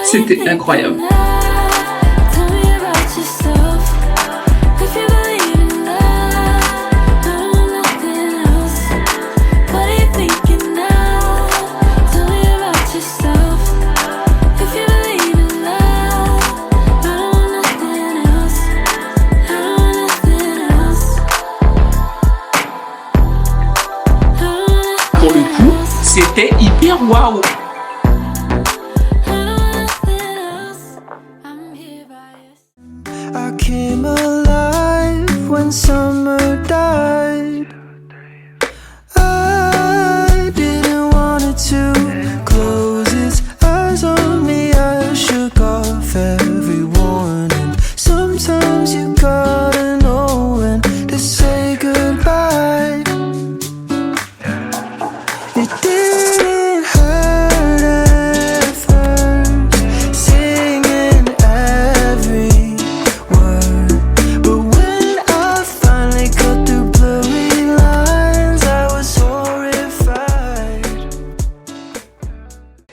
C'était incroyable. Pour le coup, c'était hyper waouh. I came alive when summer died. I didn't want it to close its eyes on me. I shook off every warning. Sometimes you gotta know when to say goodbye. It didn't hurt at first, singing every word. But when I finally cut through blurry lines, I was horrified.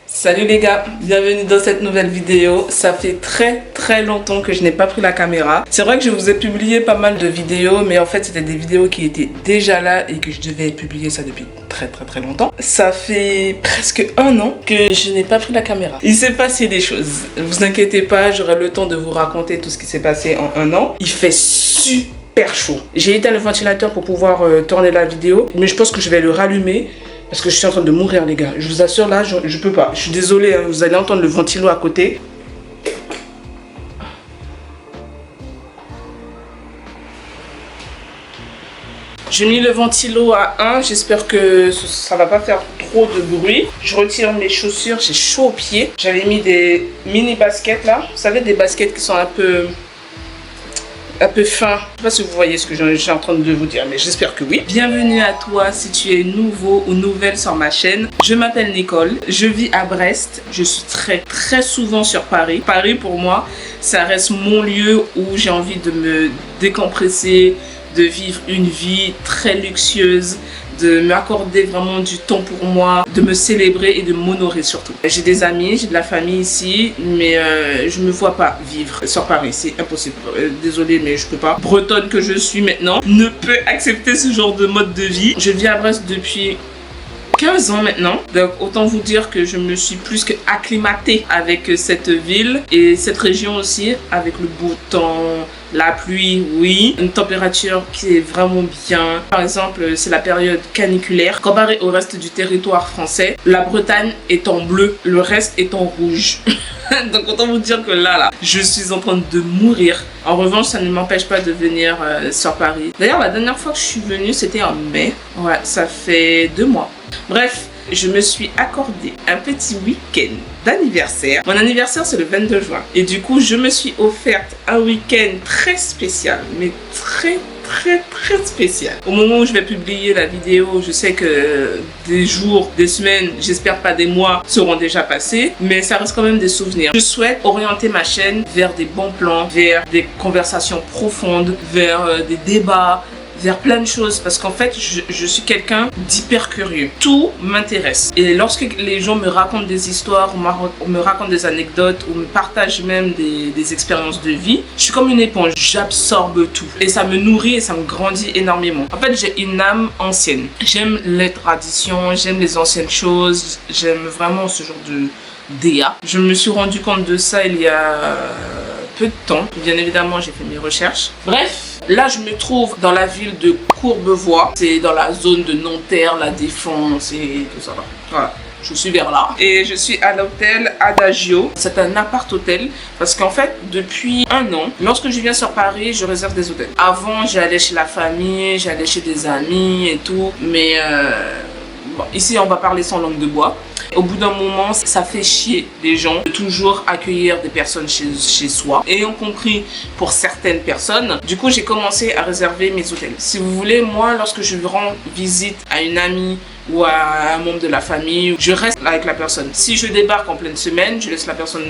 Salut les gars, bienvenue dans cette nouvelle vidéo. Ça fait très longtemps que je n'ai pas pris la caméra. C'est vrai que je vous ai publié pas mal de vidéos, mais en fait c'était des vidéos qui étaient déjà là et que je devais publier ça depuis très longtemps. Ça fait presque un an que je n'ai pas pris la caméra. Il s'est passé des choses. Ne vous inquiétez pas, j'aurai le temps de vous raconter tout ce qui s'est passé en un an. Il fait super chaud. J'ai éteint le ventilateur pour pouvoir tourner la vidéo, mais je pense que je vais le rallumer. Parce que je suis en train de mourir les gars. Je vous assure là, je peux pas. Je suis désolée, hein, vous allez entendre le ventilo à côté. J'ai mis le ventilo à 1. J'espère que ça va pas faire trop de bruit. Je retire mes chaussures, j'ai chaud aux pieds. J'avais mis des mini baskets là. Vous savez, des baskets qui sont un peu fin. Je sais pas si vous voyez ce que je suis en train de vous dire, mais j'espère que oui. Bienvenue à toi si tu es nouveau ou nouvelle sur ma chaîne. Je m'appelle Nicole, je vis à Brest. Je suis très souvent sur Paris. Paris pour moi, ça reste mon lieu où j'ai envie de me décompresser, de vivre une vie très luxueuse, de m'accorder vraiment du temps pour moi, de me célébrer et de m'honorer surtout. J'ai des amis, j'ai de la famille ici, mais je me vois pas vivre sur Paris, c'est impossible. Désolée, mais je peux pas. Bretonne que je suis maintenant, ne peut accepter ce genre de mode de vie. Je vis à Brest depuis 15 ans maintenant, donc autant vous dire que je me suis plus que acclimatée avec cette ville et cette région aussi, avec le beau temps, la pluie, oui, une température qui est vraiment bien. Par exemple, c'est la période caniculaire. Comparé au reste du territoire français, la Bretagne est en bleu, le reste est en rouge. Donc autant vous dire que là, je suis en train de mourir. En revanche, ça ne m'empêche pas de venir sur Paris. D'ailleurs, la dernière fois que je suis venue, c'était en mai. Ouais, ça fait 2 mois. Bref, je me suis accordé un petit week-end d'anniversaire. Mon anniversaire, c'est le 22 juin. Et du coup, je me suis offerte un week-end très spécial, mais très spécial. Au moment où je vais publier la vidéo, je sais que des jours, des semaines, j'espère pas des mois, seront déjà passés, mais ça reste quand même des souvenirs. Je souhaite orienter ma chaîne vers des bons plans, vers des conversations profondes, vers des débats, vers plein de choses, parce qu'en fait je suis quelqu'un d'hyper curieux. Tout m'intéresse et lorsque les gens me racontent des histoires, ou me racontent des anecdotes ou me partagent même des expériences de vie, je suis comme une éponge, j'absorbe tout et ça me nourrit et ça me grandit énormément. En fait, j'ai une âme ancienne, j'aime les traditions, j'aime les anciennes choses, j'aime vraiment ce genre de DA. Je me suis rendu compte de ça il y a peu de temps. Bien évidemment, j'ai fait mes recherches. Bref, là, je me trouve dans la ville de Courbevoie. C'est dans la zone de Nanterre, la Défense et tout ça. Voilà. Je suis vers là. Et je suis à l'hôtel Adagio. C'est un appart-hôtel. Parce qu'en fait, depuis 1 an, lorsque je viens sur Paris, je réserve des hôtels. Avant, j'allais chez la famille, j'allais chez des amis et tout. Mais bon, ici, on va parler sans langue de bois. Au bout d'un moment, ça fait chier les gens de toujours accueillir des personnes chez soi, ayant compris pour certaines personnes. Du coup, j'ai commencé à réserver mes hôtels. Si vous voulez, moi, lorsque je rends visite à une amie ou à un membre de la famille, je reste avec la personne. Si je débarque en pleine semaine, je laisse la personne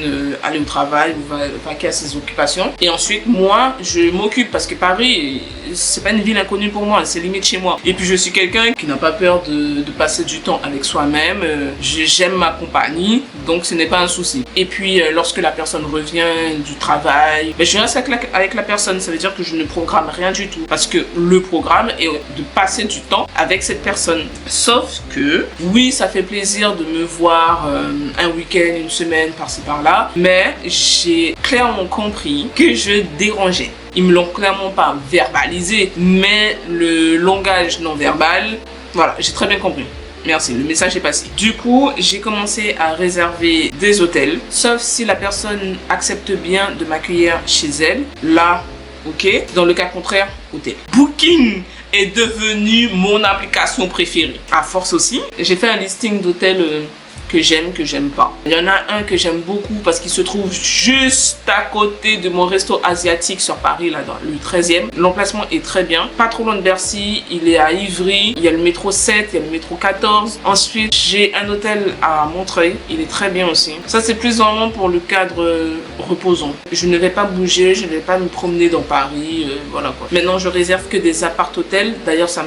aller au travail ou vaquer à ses occupations. Et ensuite, moi, je m'occupe parce que Paris, c'est pas une ville inconnue pour moi, c'est limite chez moi. Et puis, je suis quelqu'un qui n'a pas peur de passer du temps avec soi-même. J'aime ma compagnie, donc ce n'est pas un souci. Et puis, lorsque la personne revient du travail, je reste avec la personne. Ça veut dire que je ne programme rien du tout parce que le programme est de passer du temps avec cette personne. Sauf que, oui, ça fait plaisir de me voir un week-end, une semaine, par-ci par-là, mais j'ai clairement compris que je dérangeais. Ils me l'ont clairement pas verbalisé, mais le langage non verbal, voilà, j'ai très bien compris. Merci, le message est passé. Du coup, j'ai commencé à réserver des hôtels, sauf si la personne accepte bien de m'accueillir chez elle. Là, ok. Dans le cas contraire, hôtel. Booking est devenu mon application préférée. À force aussi, j'ai fait un listing d'hôtels que j'aime pas. Il y en a un que j'aime beaucoup parce qu'il se trouve juste à côté de mon resto asiatique sur Paris, là dans le 13e. L'emplacement est très bien, pas trop loin de Bercy, il est à Ivry, il y a le métro 7, il y a le métro 14. Ensuite, j'ai un hôtel à Montreuil, il est très bien aussi. Ça, c'est plus vraiment pour le cadre reposant. Je ne vais pas bouger, je ne vais pas me promener dans Paris, voilà quoi. Maintenant, je réserve que des appart-hôtels, d'ailleurs ça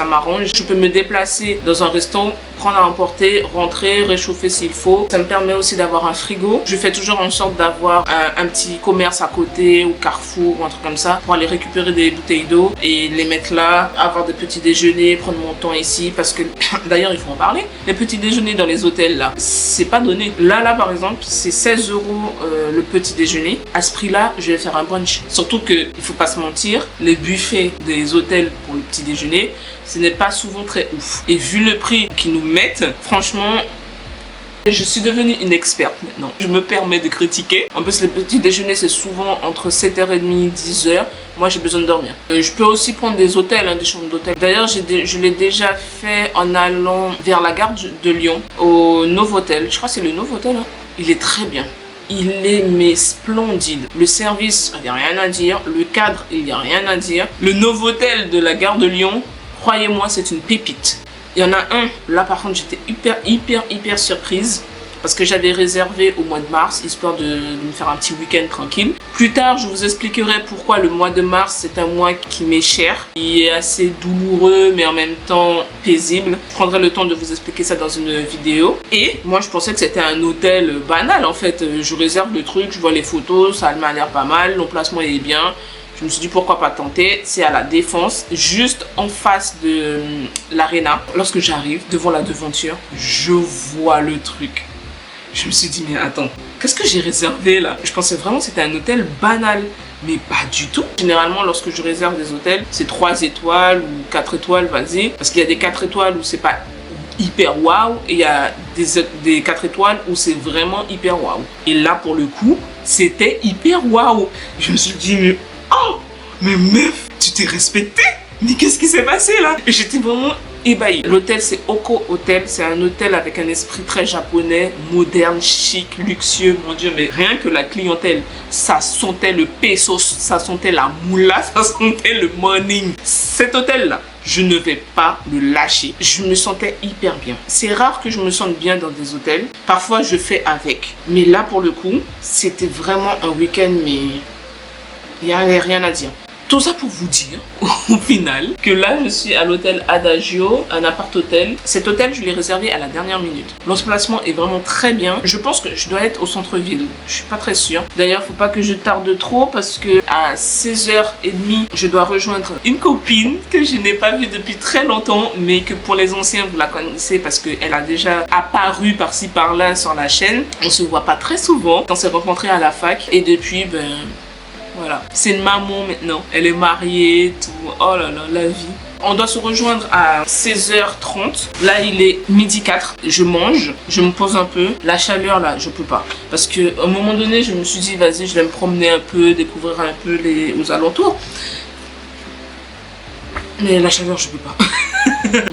m'arrange. Je peux me déplacer dans un resto, prendre à emporter, rentrer, réchauffer s'il faut. Ça me permet aussi d'avoir un frigo. Je fais toujours en sorte d'avoir un petit commerce à côté ou Carrefour ou un truc comme ça pour aller récupérer des bouteilles d'eau et les mettre là, avoir des petits déjeuners, prendre mon temps ici parce que d'ailleurs il faut en parler. Les petits déjeuners dans les hôtels là, c'est pas donné. Là par exemple, c'est 16 € le petit déjeuner. À ce prix là, je vais faire un brunch. Surtout que, il faut pas se mentir, les buffets des hôtels pour le petit déjeuner, ce n'est pas souvent très ouf. Et vu le prix qu'ils nous mettent, franchement, je suis devenue une experte maintenant. Je me permets de critiquer. En plus, les petits déjeuners, c'est souvent entre 7h30 et 10h. Moi, j'ai besoin de dormir. Je peux aussi prendre des hôtels, des chambres d'hôtel. D'ailleurs, je l'ai déjà fait en allant vers la gare de Lyon, au Novotel. Je crois que c'est le Novotel. Il est très bien. Il est mais splendide. Le service, il n'y a rien à dire. Le cadre, il n'y a rien à dire. Le Novotel de la gare de Lyon, croyez-moi, c'est une pépite. Il y en a un, là par contre j'étais hyper surprise parce que j'avais réservé au mois de mars histoire de me faire un petit week-end tranquille. Plus tard je vous expliquerai pourquoi le mois de mars c'est un mois qui m'est cher, qui est assez douloureux mais en même temps paisible. Je prendrai le temps de vous expliquer ça dans une vidéo. Et moi je pensais que c'était un hôtel banal en fait. Je réserve le truc, je vois les photos, ça m'a l'air pas mal, l'emplacement est bien. Je me suis dit pourquoi pas tenter. C'est à la Défense, juste en face de l'Arena. Lorsque j'arrive devant la devanture, je vois le truc. Je me suis dit mais attends, qu'est-ce que j'ai réservé là? Je pensais vraiment que c'était un hôtel banal. Mais pas du tout. Généralement, lorsque je réserve des hôtels, c'est 3 étoiles ou 4 étoiles, vas-y. Parce qu'il y a des 4 étoiles où c'est pas hyper waouh. Et il y a des 4 étoiles où c'est vraiment hyper waouh. Et là, pour le coup, c'était hyper waouh. Je me suis dit mais... Oh, mais meuf, tu t'es respectée? Mais qu'est-ce qui s'est passé là? Et j'étais vraiment ébahie. L'hôtel, c'est Oko Hotel. C'est un hôtel avec un esprit très japonais, moderne, chic, luxueux. Mon Dieu, mais rien que la clientèle, ça sentait le pesos, ça sentait la moula, ça sentait le morning. Cet hôtel-là, je ne vais pas le lâcher. Je me sentais hyper bien. C'est rare que je me sente bien dans des hôtels. Parfois, je fais avec. Mais là, pour le coup, c'était vraiment un week-end, mais... il n'y avait rien à dire. Tout ça pour vous dire, au final, que là, je suis à l'hôtel Adagio, un appart-hôtel. Cet hôtel, je l'ai réservé à la dernière minute. L'emplacement est vraiment très bien. Je pense que je dois être au centre-ville. Je suis pas très sûre. D'ailleurs, faut pas que je tarde trop parce que à 16h30, je dois rejoindre une copine que je n'ai pas vue depuis très longtemps, mais que pour les anciens, vous la connaissez parce qu'elle a déjà apparu par-ci par-là sur la chaîne. On se voit pas très souvent. On s'est rencontrés à la fac et depuis, voilà, c'est une maman maintenant, elle est mariée, tout, oh là là, la vie. On doit se rejoindre à 16h30, là il est 12h04, je mange, je me pose un peu, la chaleur là, je peux pas. Parce qu'à un moment donné, je me suis dit, vas-y, je vais me promener un peu, découvrir un peu aux alentours. Mais la chaleur, je peux pas.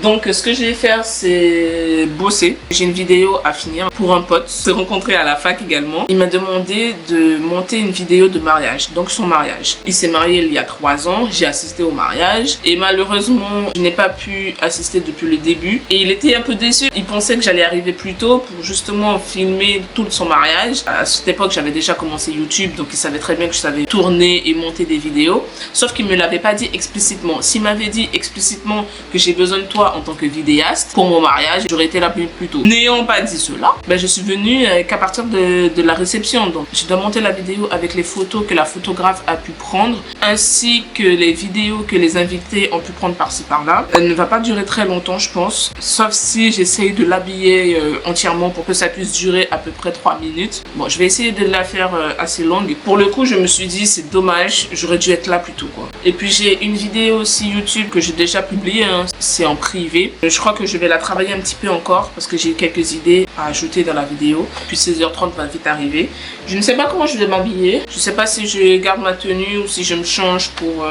Donc ce que je vais faire, c'est bosser. J'ai une vidéo à finir pour un pote, se rencontrer à la fac également. Il m'a demandé de monter une vidéo de mariage, donc son mariage. Il s'est marié il y a 3 ans, j'ai assisté au mariage et malheureusement je n'ai pas pu assister depuis le début et il était un peu déçu. Il pensait que j'allais arriver plus tôt pour justement filmer tout son mariage. À cette époque j'avais déjà commencé YouTube, donc il savait très bien que je savais tourner et monter des vidéos, sauf qu'il ne me l'avait pas dit explicitement. S'il m'avait dit explicitement que j'ai besoin de toi en tant que vidéaste pour mon mariage, j'aurais été là plus tôt. N'ayant pas dit cela, ben je suis venue qu'à partir de la réception. Donc je dois monter la vidéo avec les photos que la photographe a pu prendre, ainsi que les vidéos que les invités ont pu prendre par-ci par-là. Elle ne va pas durer très longtemps je pense, sauf si j'essaye de l'habiller entièrement pour que ça puisse durer à peu près 3 minutes. Bon, je vais essayer de la faire assez longue. Pour le coup, je me suis dit c'est dommage, j'aurais dû être là plus tôt quoi. Et puis j'ai une vidéo aussi YouTube que j'ai déjà publiée, hein. C'est en privé. Je crois que je vais la travailler un petit peu encore parce que j'ai quelques idées à ajouter dans la vidéo. Puis 16h30 va vite arriver. Je ne sais pas comment je vais m'habiller. Je ne sais pas si je garde ma tenue ou si je me change pour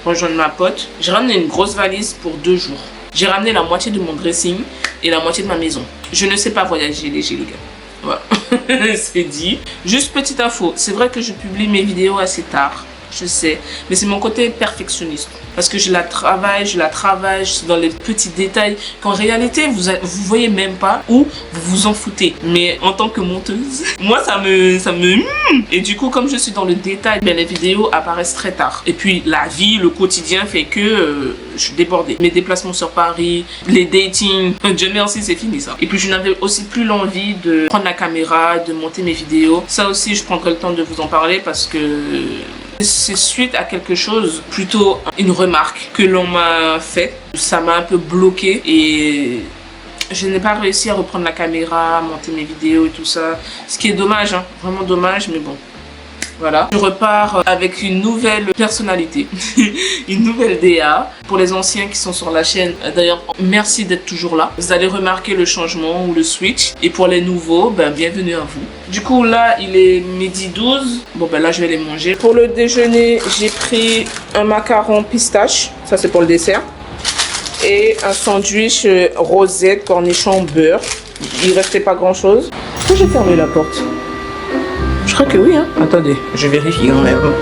rejoindre ma pote. J'ai ramené une grosse valise pour 2 jours. J'ai ramené la moitié de mon dressing et la moitié de ma maison. Je ne sais pas voyager léger les gars. Voilà, c'est dit. Juste petite info, c'est vrai que je publie mes vidéos assez tard, je sais, mais c'est mon côté perfectionniste. Parce que je la travaille dans les petits détails qu'en réalité, vous voyez même pas ou vous vous en foutez. Mais en tant que monteuse, moi ça me... Et du coup, comme je suis dans le détail, ben, les vidéos apparaissent très tard. Et puis la vie, le quotidien fait que je suis débordée. Mes déplacements sur Paris, les datings, Dieu merci, c'est fini ça. Et puis je n'avais aussi plus l'envie de prendre la caméra, de monter mes vidéos. Ça aussi, je prendrai le temps de vous en parler parce que... c'est suite à quelque chose, plutôt une remarque que l'on m'a faite. Ça m'a un peu bloqué et je n'ai pas réussi à reprendre la caméra, à monter mes vidéos et tout ça. Ce qui est dommage, hein, vraiment dommage, mais bon. Voilà, je repars avec une nouvelle personnalité, une nouvelle DA. Pour les anciens qui sont sur la chaîne, d'ailleurs, merci d'être toujours là. Vous allez remarquer le changement ou le switch. Et pour les nouveaux, ben, bienvenue à vous. Du coup, là, il est midi 12. Bon, ben là, je vais les manger. Pour le déjeuner, j'ai pris un macaron pistache. Ça, c'est pour le dessert. Et un sandwich rosette, cornichon, beurre. Il restait pas grand-chose. Pourquoi j'ai fermé la porte ? Je crois que oui, hein. Attendez, je vérifie quand même.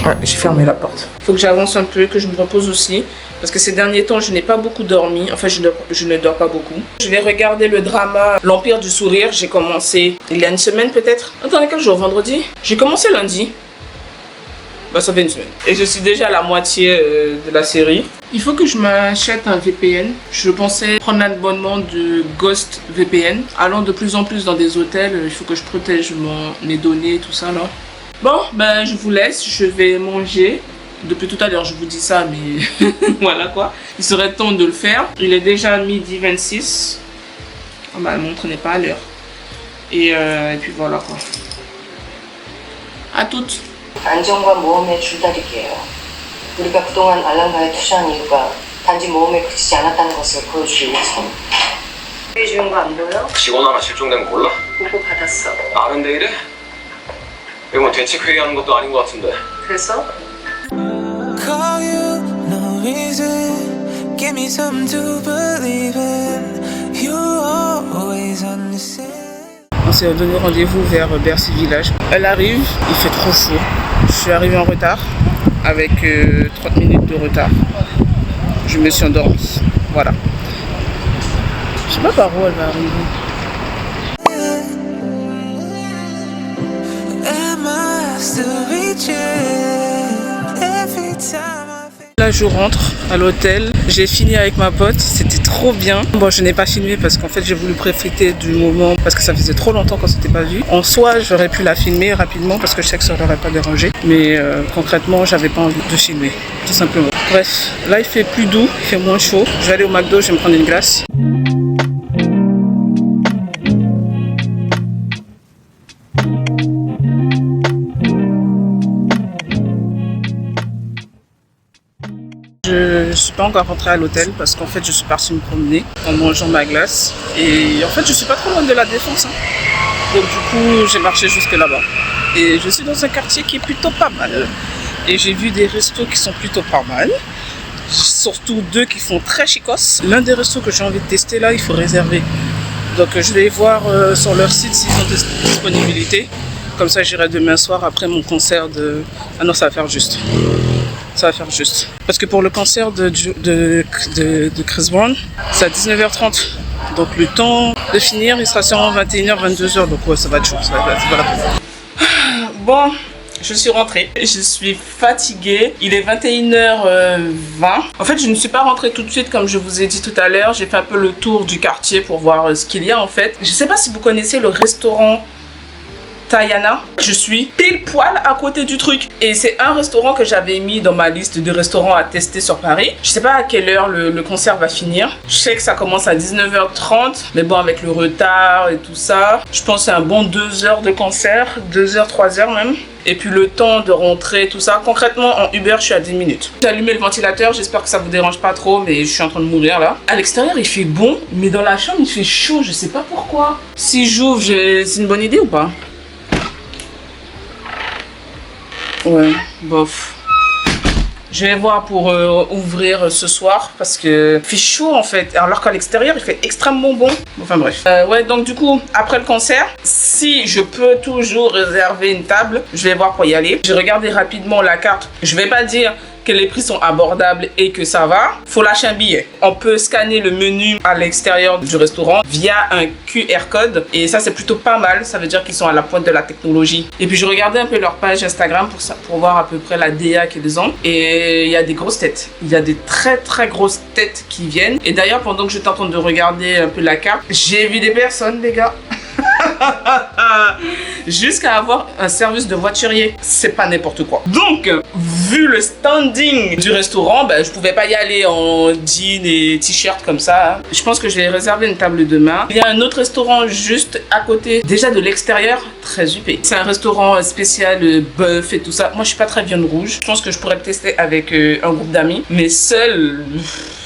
Ouais, j'ai fermé la porte. Il faut que j'avance un peu, que je me repose aussi. Parce que ces derniers temps, je n'ai pas beaucoup dormi. Enfin, je ne dors pas beaucoup. Je vais regarder le drama L'Empire du Sourire. J'ai commencé il y a une semaine peut-être. Attendez, quel jour? Vendredi? J'ai commencé lundi. Bah, ça fait une semaine. Et je suis déjà à la moitié de la série. Il faut que je m'achète un VPN. Je pensais prendre l'abonnement de Ghost VPN. Allant de plus en plus dans des hôtels, il faut que je protège mes données, tout ça là. Bon, ben je vous laisse. Je vais manger. Depuis tout à l'heure, je vous dis ça, mais voilà quoi. Il serait temps de le faire. Il est déjà midi 26. Oh, ma montre n'est pas à l'heure. Et puis voilà quoi. À toutes. 안정과 모험의 줄다리기예요. 우리가 그동안 알랑가에 투자한 이유가 단지 모험에 그치지 않았다는 것을 보여주기 위해서. 우리 주는 거 안 보여? 직원 하나 실종된 거 몰라? 보고 받았어. 아는데 이래? 이거 뭐 대책회의하는 것도 아닌 것 같은데. 그래서? Call you, no reason. Give me something to believe in. You always understand. On s'est donné rendez-vous vers Bercy Village. Elle arrive, il fait trop chaud. Je suis arrivée en retard, avec 30 minutes de retard. Je me suis endormie. Voilà. Je sais pas par où elle va arriver. Am I still reaching every time? Là, je rentre à l'hôtel. J'ai fini avec ma pote. C'était trop bien. Bon, je n'ai pas filmé parce qu'en fait, j'ai voulu profiter du moment parce que ça faisait trop longtemps qu'on s'était pas vu. En soi, j'aurais pu la filmer rapidement parce que je sais que ça l'aurait pas dérangé. Mais concrètement, j'avais pas envie de filmer, tout simplement. Bref, là, il fait plus doux, il fait moins chaud. Je vais aller au McDo, je vais me prendre une glace. Je ne suis pas encore rentrée à l'hôtel parce qu'en fait je suis partie me promener en mangeant ma glace et en fait je suis pas trop loin de la Défense, hein. Donc du coup j'ai marché jusque là-bas et je suis dans un quartier qui est plutôt pas mal. Et j'ai vu des restos qui sont plutôt pas mal. Surtout 2 qui font très chicos. L'un des restos que j'ai envie de tester là, il faut réserver. Donc je vais voir sur leur site s'ils ont des disponibilités. Comme ça j'irai demain soir après mon concert de... Ah non, ça va faire juste. Ça va faire juste. Parce que pour le concert de Chris Brown, c'est à 19h30. Donc le temps de finir, il sera sûrement 21h, 22h. Donc ouais, ça va être chaud. Ça va être... Bon, je suis rentrée. Je suis fatiguée. Il est 21h20. En fait, je ne suis pas rentrée tout de suite comme je vous ai dit tout à l'heure. J'ai fait un peu le tour du quartier pour voir ce qu'il y a en fait. Je ne sais pas si vous connaissez le restaurant Tayana. Je suis pile poil à côté du truc. Et c'est un restaurant que j'avais mis dans ma liste de restaurants à tester sur Paris. Je sais pas à quelle heure le concert va finir. Je sais que ça commence à 19h30. Mais bon, avec le retard et tout ça, je pense que c'est un bon 2 heures de concert. 2 heures, 3 heures même. Et puis le temps de rentrer, tout ça. Concrètement, en Uber, je suis à 10 minutes. J'ai allumé le ventilateur. J'espère que ça vous dérange pas trop. Mais je suis en train de mourir là. À l'extérieur, il fait bon. Mais dans la chambre, il fait chaud. Je sais pas pourquoi. Si j'ouvre, c'est une bonne idée ou pas? Ouais, bof. Je vais voir pour ouvrir ce soir parce que il fait chaud en fait. Alors qu'à l'extérieur, il fait extrêmement bon. Enfin bref. Ouais, donc du coup, après le concert, si je peux toujours réserver une table, je vais voir pour y aller. J'ai regardé rapidement la carte. Je vais pas dire que les prix sont abordables et que ça va. Faut lâcher un billet. On peut scanner le menu à l'extérieur du restaurant via un QR code et ça c'est plutôt pas mal. Ça veut dire qu'ils sont à la pointe de la technologie. Et puis je regardais un peu leur page Instagram pour voir à peu près la DA qu'ils ont et il y a des grosses têtes. Il y a des très très grosses têtes qui viennent. Et d'ailleurs pendant que j'étais en train de regarder un peu la carte, j'ai vu des personnes les gars. Jusqu'à avoir un service de voiturier, c'est pas n'importe quoi. Donc, vu le standing du restaurant, je pouvais pas y aller en jean et t-shirt comme ça. Je pense que je vais réserver une table demain. Il y a un autre restaurant juste à côté, déjà de l'extérieur, très huppé. C'est un restaurant spécial bœuf et tout ça. Moi, je suis pas très viande rouge. Je pense que je pourrais le tester avec un groupe d'amis, mais seul.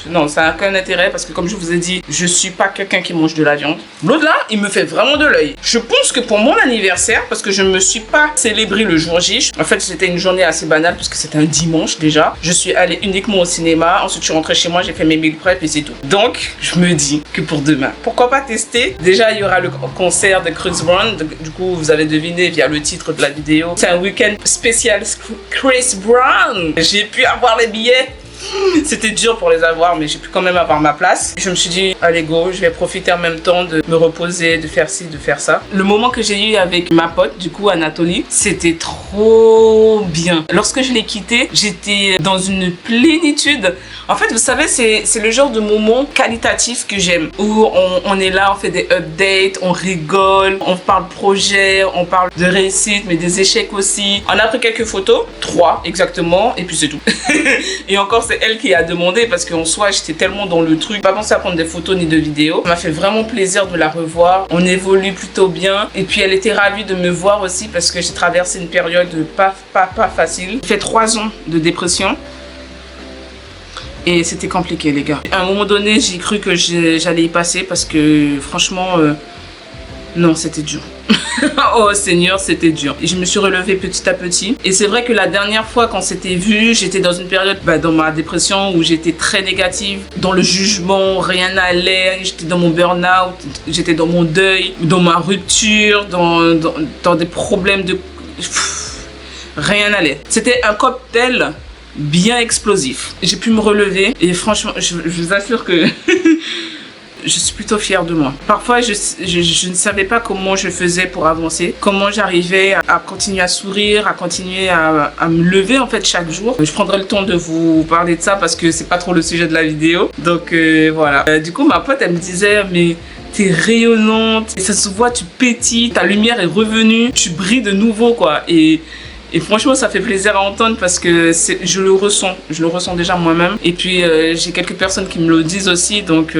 Non, ça n'a aucun intérêt parce que comme je vous ai dit, je suis pas quelqu'un qui mange de la viande. L'autre là, il me fait vraiment de l'œil. Je pense que pour mon anniversaire, parce que je me suis pas célébré le jour J, en fait c'était une journée assez banale parce que c'était un dimanche déjà. Je suis allée uniquement au cinéma, ensuite je suis rentrée chez moi, j'ai fait mes meal prep et c'est tout. Donc, je me dis que pour demain, pourquoi pas tester? Déjà, il y aura le concert de Chris Brown. Du coup, vous avez deviné via le titre de la vidéo. C'est un week-end spécial Chris Brown. J'ai pu avoir les billets. C'était dur pour les avoir, mais j'ai pu quand même avoir ma place. Je me suis dit, allez go, je vais profiter en même temps de me reposer, de faire ci, de faire ça. Le moment que j'ai eu avec ma pote, du coup Anatolie, c'était trop bien. Lorsque je l'ai quittée, j'étais dans une plénitude. En fait, vous savez, c'est le genre de moment qualitatif que j'aime. Où on est là, on fait des updates, on rigole, on parle projet, on parle de réussite, mais des échecs aussi. On a pris quelques photos, 3 exactement, et puis c'est tout. Et encore, c'est elle qui a demandé parce qu'en soi, j'étais tellement dans le truc, pas pensé à prendre des photos ni de vidéos. Ça m'a fait vraiment plaisir de la revoir. On évolue plutôt bien. Et puis, elle était ravie de me voir aussi parce que j'ai traversé une période pas facile. J'ai fait 3 ans de dépression. Et c'était compliqué, les gars. À un moment donné, j'ai cru que j'allais y passer parce que, franchement, non, c'était dur. Oh Seigneur, c'était dur. Et je me suis relevée petit à petit. Et c'est vrai que la dernière fois qu'on s'était vu, j'étais dans une période dans ma dépression où j'étais très négative, dans le jugement, rien n'allait, j'étais dans mon burn-out, j'étais dans mon deuil, dans ma rupture, dans des problèmes de... rien n'allait. C'était un cocktail bien explosif. J'ai pu me relever et franchement, je vous assure que... je suis plutôt fière de moi. Parfois, je ne savais pas comment je faisais pour avancer, comment j'arrivais à continuer à sourire, à continuer à me lever en fait chaque jour. Je prendrai le temps de vous parler de ça parce que c'est pas trop le sujet de la vidéo. Donc voilà. Du coup, ma pote, elle me disait, mais t'es rayonnante, et ça se voit, tu pétilles, ta lumière est revenue, tu brilles de nouveau quoi. Et franchement, ça fait plaisir à entendre parce que je le ressens déjà moi-même. Et puis, j'ai quelques personnes qui me le disent aussi, donc...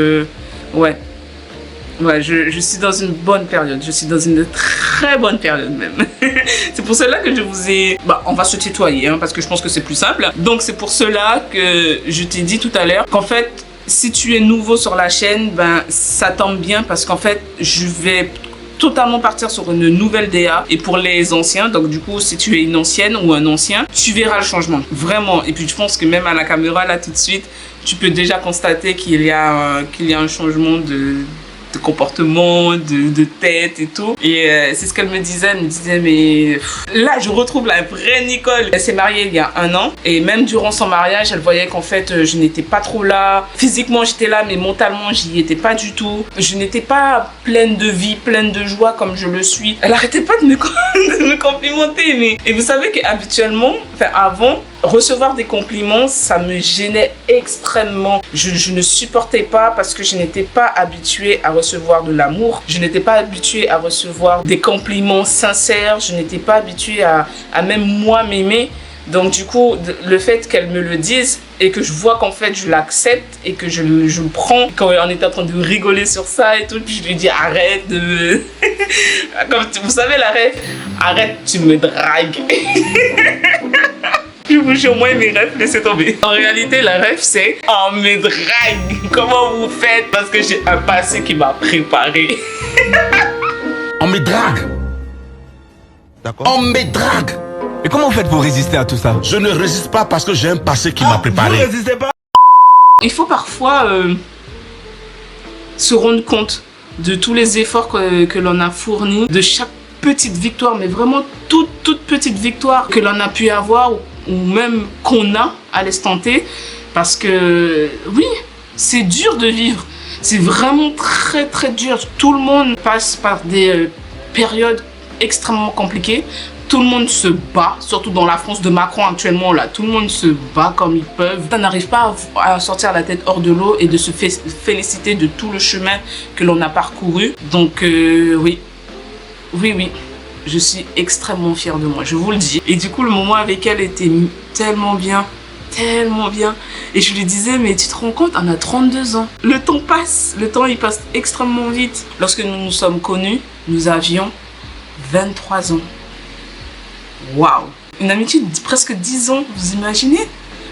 Ouais, je suis dans une bonne période. Je suis dans une très bonne période même. C'est pour cela que je vous ai... on va se tutoyer parce que je pense que c'est plus simple. Donc c'est pour cela que je t'ai dit tout à l'heure qu'en fait, si tu es nouveau sur la chaîne, ça tombe bien parce qu'en fait, je vais totalement partir sur une nouvelle DA. Et pour les anciens, donc du coup, si tu es une ancienne ou un ancien, tu verras le changement. Vraiment. Et puis je pense que même à la caméra, là, tout de suite, tu peux déjà constater qu'il y a un changement de comportement, de tête et tout. Et c'est ce qu'elle me disait. Elle me disait, mais là, je retrouve la vraie Nicole. Elle s'est mariée il y a 1 an. Et même durant son mariage, elle voyait qu'en fait, je n'étais pas trop là. Physiquement, j'étais là, mais mentalement, j'y étais pas du tout. Je n'étais pas pleine de vie, pleine de joie comme je le suis. Elle arrêtait pas de me complimenter. Mais... Et vous savez qu'habituellement, enfin avant, recevoir des compliments, ça me gênait extrêmement. Je ne supportais pas parce que je n'étais pas habituée à recevoir de l'amour. Je n'étais pas habituée à recevoir des compliments sincères. Je n'étais pas habituée à même moi m'aimer. Donc du coup, le fait qu'elle me le dise et que je vois qu'en fait je l'accepte et que je le prends, quand on était en train de rigoler sur ça et tout, puis je lui dis arrête de... Comme vous savez la ref, arrête, tu me dragues. Je vous jure, moi et mes rêves, laissez tomber. En réalité, la rêve, c'est on me drague. Comment vous faites? Parce que j'ai un passé qui m'a préparé. On me drague. D'accord. On me drague. Et comment vous faites pour résister à tout ça? Je ne résiste pas parce que j'ai un passé qui m'a préparé. Vous ne résistez pas? Il faut parfois se rendre compte de tous les efforts que l'on a fournis, de chaque petite victoire, mais vraiment toute petite victoire que l'on a pu avoir ou même qu'on a à l'instant T, parce que oui, c'est dur de vivre, c'est vraiment très très dur. Tout le monde passe par des périodes extrêmement compliquées. Tout le monde se bat, surtout dans la France de Macron actuellement, là, tout le monde se bat comme ils peuvent. On n'arrive pas à sortir la tête hors de l'eau et de se féliciter de tout le chemin que l'on a parcouru. Donc oui, je suis extrêmement fière de moi, je vous le dis. Et du coup, le moment avec elle était tellement bien. Et je lui disais, mais tu te rends compte, on a 32 ans. Le temps passe, le temps il passe extrêmement vite. Lorsque nous nous sommes connus, nous avions 23 ans. Waouh! Une amitié de presque 10 ans, vous imaginez?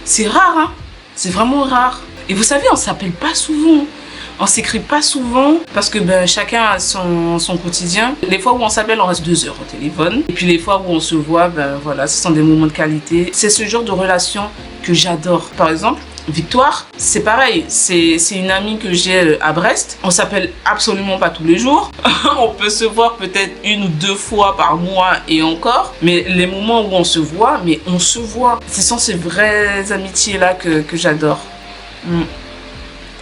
C'est rare, hein? C'est vraiment rare. Et vous savez, on s'appelle pas souvent. On s'écrit pas souvent parce que chacun a son quotidien. Les fois où on s'appelle, on reste 2 heures au téléphone. Et puis les fois où on se voit, voilà, ce sont des moments de qualité. C'est ce genre de relation que j'adore. Par exemple, Victoire, c'est pareil. C'est une amie que j'ai à Brest. On s'appelle absolument pas tous les jours. On peut se voir peut-être 1 ou 2 fois par mois et encore. Mais les moments où on se voit, mais on se voit. Ce sont ces vraies amitiés-là que j'adore.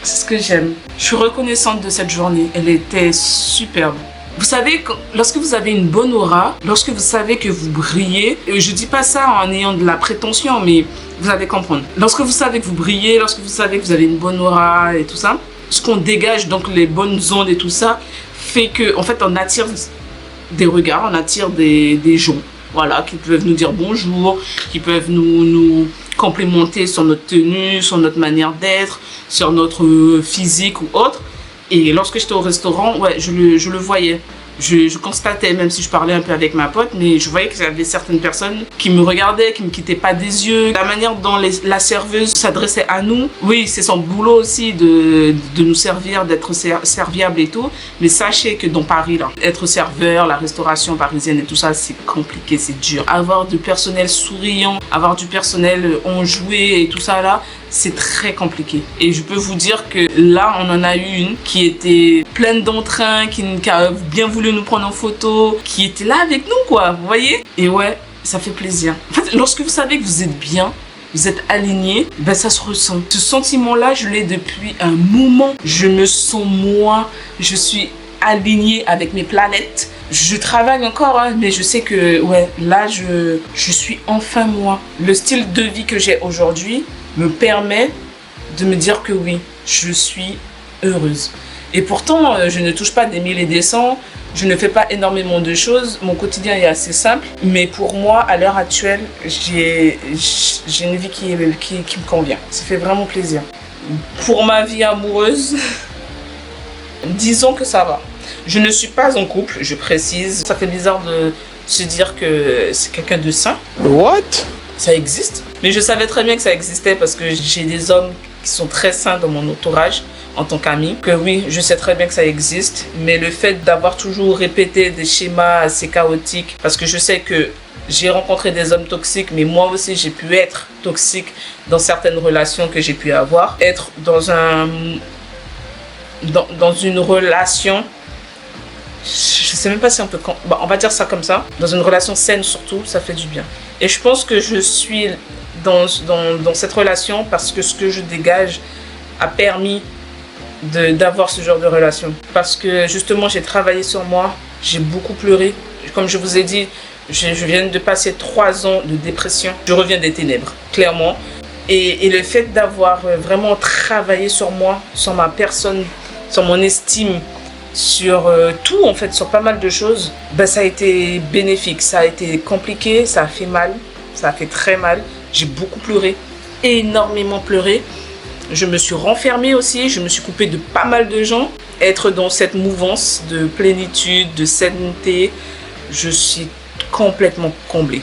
C'est ce que j'aime. Je suis reconnaissante de cette journée. Elle était superbe. Vous savez, lorsque vous avez une bonne aura, lorsque vous savez que vous brillez, je dis pas ça en ayant de la prétention, mais vous allez comprendre. Lorsque vous savez que vous brillez, lorsque vous savez que vous avez une bonne aura et tout ça, ce qu'on dégage, donc les bonnes ondes et tout ça, fait que, en fait, on attire des regards, on attire des gens, voilà, qui peuvent nous dire bonjour, qui peuvent nous complémenter sur notre tenue, sur notre manière d'être, sur notre physique ou autre. Et lorsque j'étais au restaurant, ouais, je le voyais. Je constatais, même si je parlais un peu avec ma pote, mais je voyais qu'il y avait certaines personnes qui me regardaient, qui ne me quittaient pas des yeux. La manière dont la serveuse s'adressait à nous, oui, c'est son boulot aussi de nous servir, d'être serviable et tout. Mais sachez que dans Paris, là, être serveur, la restauration parisienne et tout ça, c'est compliqué, c'est dur. Avoir du personnel souriant, avoir du personnel enjoué et tout ça là, c'est très compliqué. Et je peux vous dire que là, on en a eu une qui était pleine d'entrain, qui a bien voulu nous prendre en photo, qui était là avec nous, quoi, vous voyez? Et ouais, ça fait plaisir. En fait, lorsque vous savez que vous êtes bien, vous êtes aligné, ça se ressent. Ce sentiment-là, je l'ai depuis un moment. Je me sens moi, je suis alignée avec mes planètes. Je travaille encore, hein, mais je sais que ouais, là, je suis enfin moi. Le style de vie que j'ai aujourd'hui me permet de me dire que oui, je suis heureuse. Et pourtant, je ne touche pas des 1000 et des 100, je ne fais pas énormément de choses, mon quotidien est assez simple, mais pour moi, à l'heure actuelle, j'ai une vie qui me convient. Ça fait vraiment plaisir. Pour ma vie amoureuse, disons que ça va. Je ne suis pas en couple, je précise. Ça fait bizarre de se dire que c'est quelqu'un de sain. What? Ça existe. Mais je savais très bien que ça existait parce que j'ai des hommes qui sont très sains dans mon entourage en tant qu'ami. Que oui, je sais très bien que ça existe, mais le fait d'avoir toujours répété des schémas assez chaotiques, parce que je sais que j'ai rencontré des hommes toxiques, mais moi aussi j'ai pu être toxique dans certaines relations que j'ai pu avoir. Être dans une relation, je sais même pas si on peut, on va dire ça comme ça, dans une relation saine surtout, ça fait du bien. Et je pense que je suis dans cette relation parce que ce que je dégage a permis d'avoir ce genre de relation. Parce que justement j'ai travaillé sur moi, j'ai beaucoup pleuré. Comme je vous ai dit, je viens de passer 3 ans de dépression. Je reviens des ténèbres, clairement. Et le fait d'avoir vraiment travaillé sur moi, sur ma personne, sur mon estime, sur tout en fait, sur pas mal de choses, ben, ça a été bénéfique. Ça a été compliqué, ça a fait mal, ça a fait très mal. J'ai beaucoup pleuré, énormément pleuré. Je me suis renfermée aussi, je me suis coupée de pas mal de gens. Être dans cette mouvance de plénitude, de sainteté, je suis complètement comblée,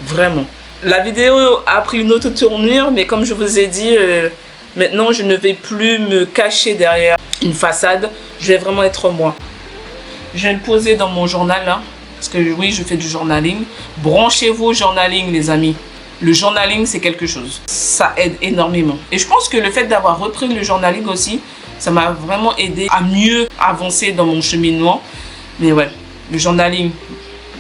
vraiment. La vidéo a pris une autre tournure, mais comme je vous ai dit, maintenant je ne vais plus me cacher derrière une façade, je vais vraiment être moi. Je vais le poser dans mon journal là, parce que oui, je fais du journaling. Branchez-vous au journaling les amis. Le journaling c'est quelque chose, ça aide énormément. Et je pense que le fait d'avoir repris le journaling aussi, ça m'a vraiment aidé à mieux avancer dans mon cheminement. Mais ouais, le journaling,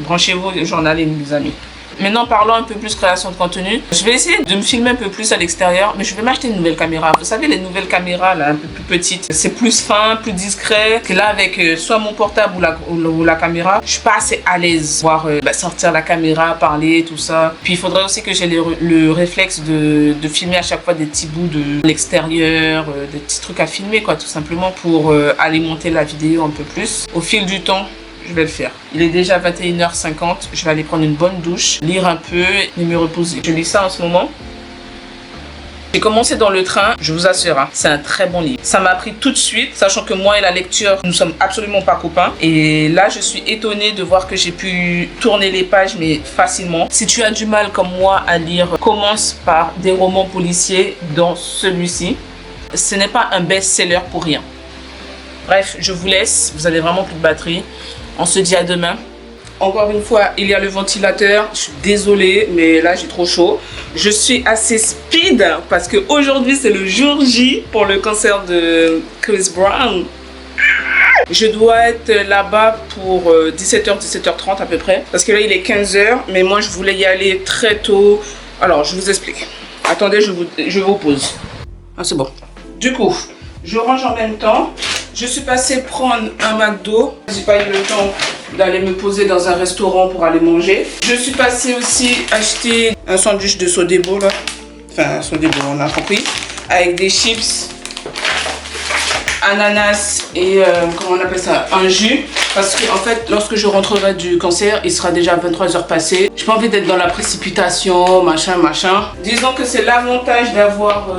branchez-vous le journaling les amis. Maintenant, parlons un peu plus création de contenu. Je vais essayer de me filmer un peu plus à l'extérieur, mais je vais m'acheter une nouvelle caméra. Vous savez, les nouvelles caméras, là, un peu plus petites, c'est plus fin, plus discret. Que là, avec soit mon portable ou la caméra, je suis pas assez à l'aise. Voir sortir la caméra, parler, tout ça. Puis, il faudrait aussi que j'ai le réflexe de filmer à chaque fois des petits bouts de l'extérieur, des petits trucs à filmer, quoi, tout simplement, pour alimenter la vidéo un peu plus. Au fil du temps, je vais le faire. Il est déjà 21h50, je vais aller prendre une bonne douche, lire un peu et me reposer. Je lis ça en ce moment. J'ai commencé dans le train, je vous assure, hein, c'est un très bon livre. Ça m'a pris tout de suite, sachant que moi et la lecture, nous sommes absolument pas copains. Et là, je suis étonnée de voir que j'ai pu tourner les pages, mais facilement. Si tu as du mal comme moi à lire, commence par des romans policiers dans celui-ci. Ce n'est pas un best-seller pour rien. Bref, je vous laisse, vous avez vraiment plus de batterie. On se dit à demain. Encore une fois, il y a le ventilateur. Je suis désolée, mais là, j'ai trop chaud. Je suis assez speed parce qu'aujourd'hui, c'est le jour J pour le concert de Chris Brown. Je dois être là-bas pour 17h, 17h30 à peu près. Parce que là, il est 15h, mais moi, je voulais y aller très tôt. Alors, je vous explique. Attendez, je vous pose. Ah, c'est bon. Du coup, je range en même temps. Je suis passée prendre un McDo. J'ai pas eu le temps d'aller me poser dans un restaurant pour aller manger. Je suis passée aussi acheter un sandwich de Sodebo là. Enfin, Sodebo, on a compris. Avec des chips, ananas et comment on appelle ça, un jus. Parce que en fait, lorsque je rentrerai du concert, il sera déjà 23h passé. J'ai pas envie d'être dans la précipitation, machin. Disons que c'est l'avantage d'avoir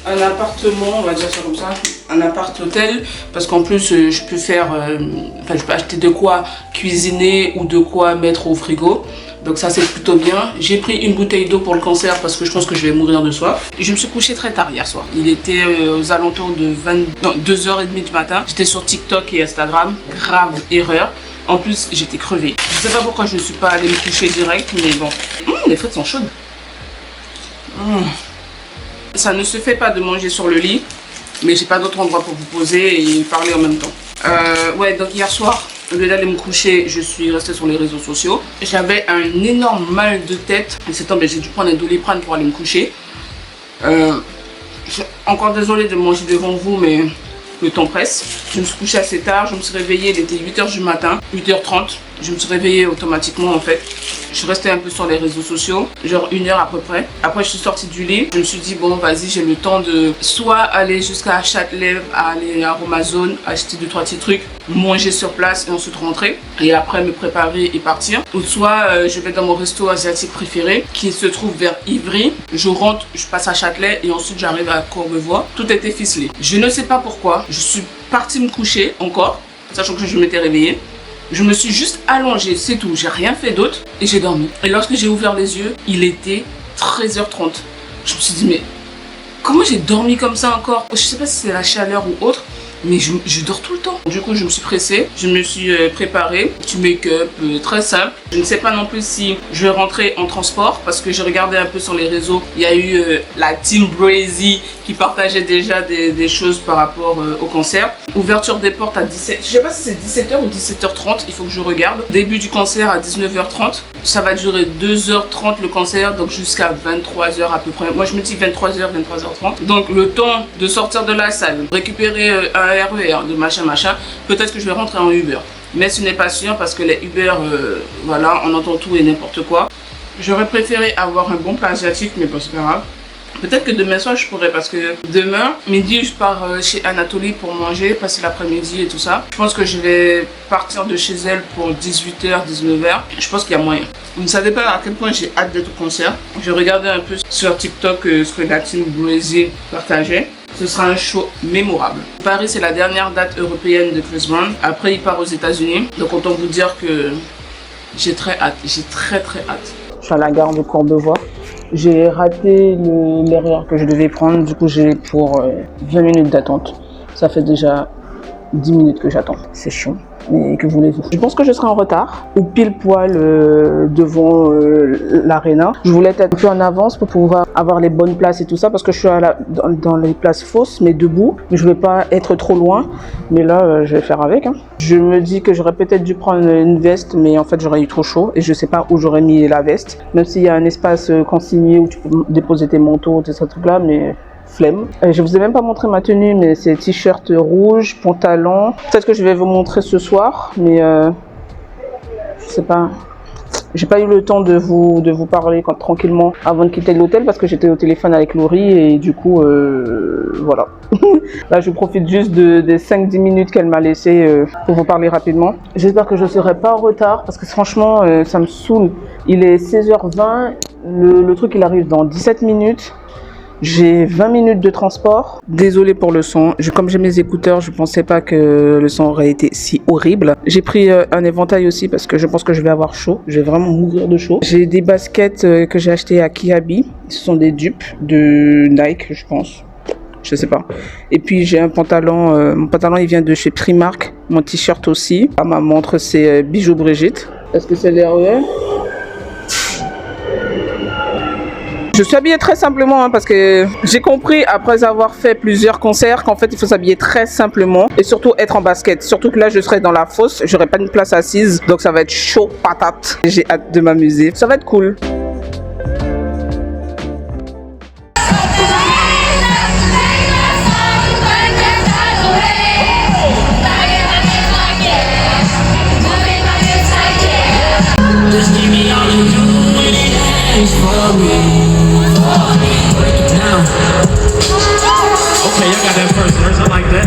un appartement, on va dire ça comme ça, un appart-hôtel, parce qu'en plus je peux faire, je peux acheter de quoi cuisiner ou de quoi mettre au frigo. Donc ça c'est plutôt bien. J'ai pris une bouteille d'eau pour le concert parce que je pense que je vais mourir de soif. Et je me suis couchée très tard hier soir. Il était aux alentours de 2h30 du matin. J'étais sur TikTok et Instagram. Grave erreur. En plus j'étais crevée. Je sais pas pourquoi je ne suis pas allée me coucher direct, mais bon. Les frites sont chaudes. Ça ne se fait pas de manger sur le lit, mais j'ai pas d'autre endroit pour vous poser et parler en même temps. Ouais, donc hier soir, au lieu d'aller me coucher, je suis restée sur les réseaux sociaux. J'avais un énorme mal de tête. Et c'est tombé, j'ai dû prendre un Doliprane pour aller me coucher. Encore désolée de manger devant vous, mais le temps presse. Je me suis couchée assez tard, je me suis réveillée, il était 8h du matin, 8h30. Je me suis réveillée automatiquement en fait. Je suis restée un peu sur les réseaux sociaux, genre 1 heure à peu près. Après je suis sortie du lit, je me suis dit bon vas-y, j'ai le temps de soit aller jusqu'à Châtelet, aller à Amazon, acheter 2-3 petits trucs, manger sur place et ensuite rentrer. Et après me préparer et partir. Ou soit je vais dans mon resto asiatique préféré qui se trouve vers Ivry. Je rentre, je passe à Châtelet et ensuite j'arrive à Courbevoie. Tout était ficelé. Je ne sais pas pourquoi, je suis partie me coucher encore, sachant que je m'étais réveillée. Je me suis juste allongée, c'est tout, j'ai rien fait d'autre et j'ai dormi. Et lorsque j'ai ouvert les yeux, il était 13h30. Je me suis dit mais Comment j'ai dormi comme ça encore? Je sais pas si c'est la chaleur ou autre, mais je dors tout le temps. Du coup, je me suis pressée, je me suis préparée, petit make-up très simple. Je ne sais pas non plus si je vais rentrer en transport parce que j'ai regardé un peu sur les réseaux. Il y a eu la team Brazy qui partageait déjà des choses par rapport au concert. Ouverture des portes à 17h, je sais pas si c'est 17h ou 17h30, il faut que je regarde. Début du concert à 19h30. Ça va durer 2h30 le concert, donc jusqu'à 23h à peu près. Moi, je me dis 23h, 23h30. Donc, le temps de sortir de la salle, récupérer un RER, de machin. Peut-être que je vais rentrer en Uber. Mais ce n'est pas sûr parce que les Uber, voilà, on entend tout et n'importe quoi. J'aurais préféré avoir un bon plat asiatique, mais bon, c'est pas grave. Peut-être que demain soir je pourrais parce que demain midi je pars chez Anatolie pour manger, passer l'après-midi et tout ça. Je pense que je vais partir de chez elle pour 18h, 19h. Je pense qu'il y a moyen. Vous ne savez pas à quel point j'ai hâte d'être au concert. J'ai regardé un peu sur TikTok ce que la team Brazy partageait. Ce sera un show mémorable. Paris, c'est la dernière date européenne de Chris Brown. Après, il part aux États-Unis. Donc, autant vous dire que j'ai très hâte. J'ai très hâte. Je suis à la gare de Courbevoie. J'ai raté l'erreur que je devais prendre. Du coup, j'ai pour 20 minutes d'attente. Ça fait déjà 10 minutes que j'attends. C'est chiant. Mais que voulez-vous? Je pense que je serai en retard ou pile poil devant l'aréna. Je voulais être un peu en avance pour pouvoir avoir les bonnes places et tout ça parce que je suis dans les places fausses mais debout. Je ne vais pas être trop loin. Mais là, je vais faire avec. Hein. Je me dis que j'aurais peut-être dû prendre une veste mais en fait j'aurais eu trop chaud et je ne sais pas où j'aurais mis la veste. Même s'il y a un espace consigné où tu peux déposer tes manteaux et ces trucs là mais... flemme. Je vous ai même pas montré ma tenue, mais c'est t-shirt rouge, pantalon. Peut-être que je vais vous montrer ce soir, mais je sais pas. J'ai pas eu le temps de vous parler tranquillement avant de quitter l'hôtel parce que j'étais au téléphone avec Laurie et du coup voilà. Là je profite juste des 5-10 minutes qu'elle m'a laissé pour vous parler rapidement. J'espère que je serai pas en retard parce que franchement ça me saoule. Il est 16h20, le truc il arrive dans 17 minutes. J'ai 20 minutes de transport. Désolée pour le son. Comme j'ai mes écouteurs, je pensais pas que le son aurait été si horrible. J'ai pris un éventail aussi parce que je pense que je vais avoir chaud. Je vais vraiment mourir de chaud. J'ai des baskets que j'ai achetées à Kiabi. Ce sont des dupes de Nike, je pense. Je sais pas. Et puis j'ai un pantalon. Mon pantalon, il vient de chez Primark. Mon t-shirt aussi. Ah, ma montre, c'est Bijoux Brigitte. Est-ce que c'est l'RER? Je suis habillée très simplement hein, parce que j'ai compris après avoir fait plusieurs concerts qu'en fait il faut s'habiller très simplement et surtout être en basket. Surtout que là je serai dans la fosse, j'aurai pas une place assise donc ça va être chaud patate. J'ai hâte de m'amuser, ça va être cool. Okay, y'all got that first verse. I like that.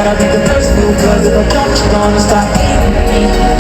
gotta be the first move, cause if I don't, you're gonna stop eating me.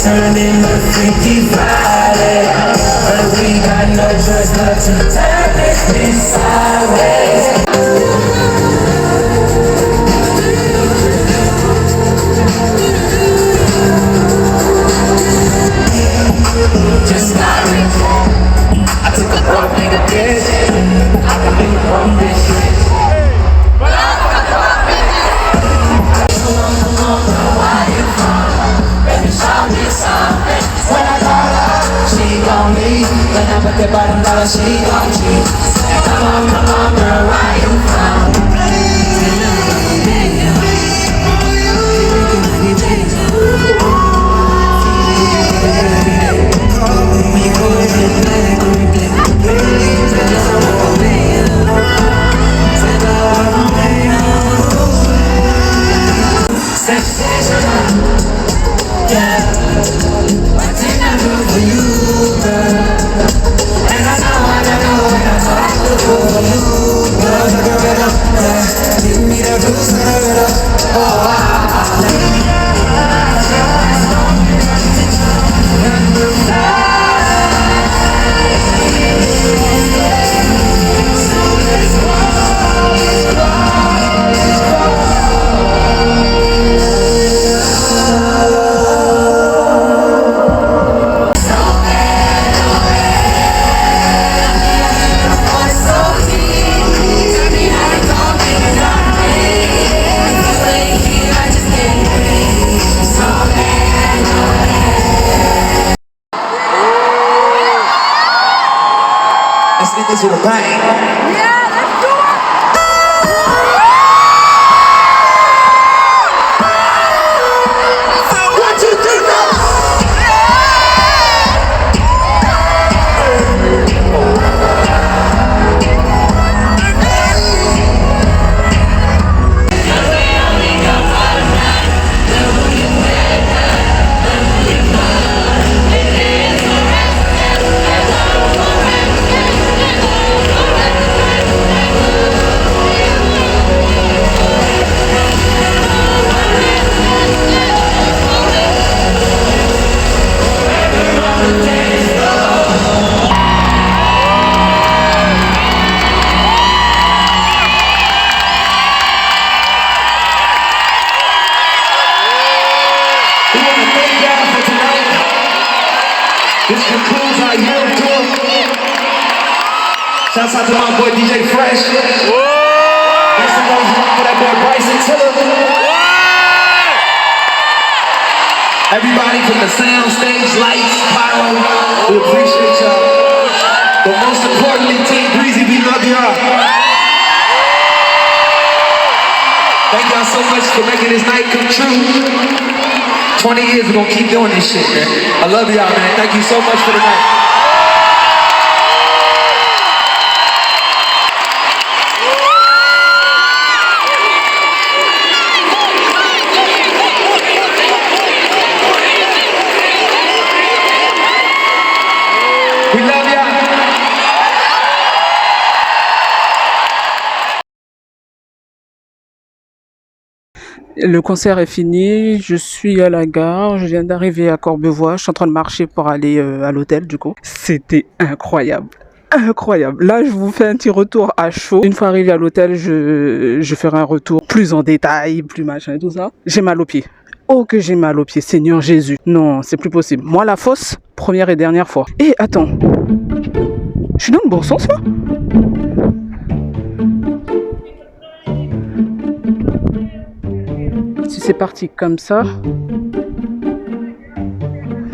Turned into Freaky Friday, but we got no choice but to turn this thing sideways. Just got rich. I took a broke nigga bitch. I can make a broke bitch rich. But I got a broke bitch. Come on, where you from? Baby, show me something. When I call her, she gon' leave. When I put the bottom dollar, she gon' cheat. Come on, girl, where you from? Let's get this with a bang. Yeah, let's do it! This concludes our Europe tour. Shouts out to my boy DJ Fresh. Make some noise for that boy Bryson Tiller. Everybody from the sound, stage, lights, pyro, we appreciate y'all. But most importantly, Team Breezy, we love y'all. Thank y'all so much for making this night come true. 20 years, we're gonna keep doing this shit, man. I love y'all, man. Thank you so much for the night. We love y'all. Le concert est fini, je suis à la gare, je viens d'arriver à Courbevoie, je suis en train de marcher pour aller à l'hôtel du coup. C'était incroyable. Incroyable. Là, je vous fais un petit retour à chaud. Une fois arrivé à l'hôtel, je ferai un retour plus en détail, plus machin et tout ça. J'ai mal aux pieds. Oh que j'ai mal aux pieds, Seigneur Jésus. Non, c'est plus possible. Moi, la fosse, première et dernière fois. Et attends, je suis dans le bon sens là? Si c'est parti comme ça,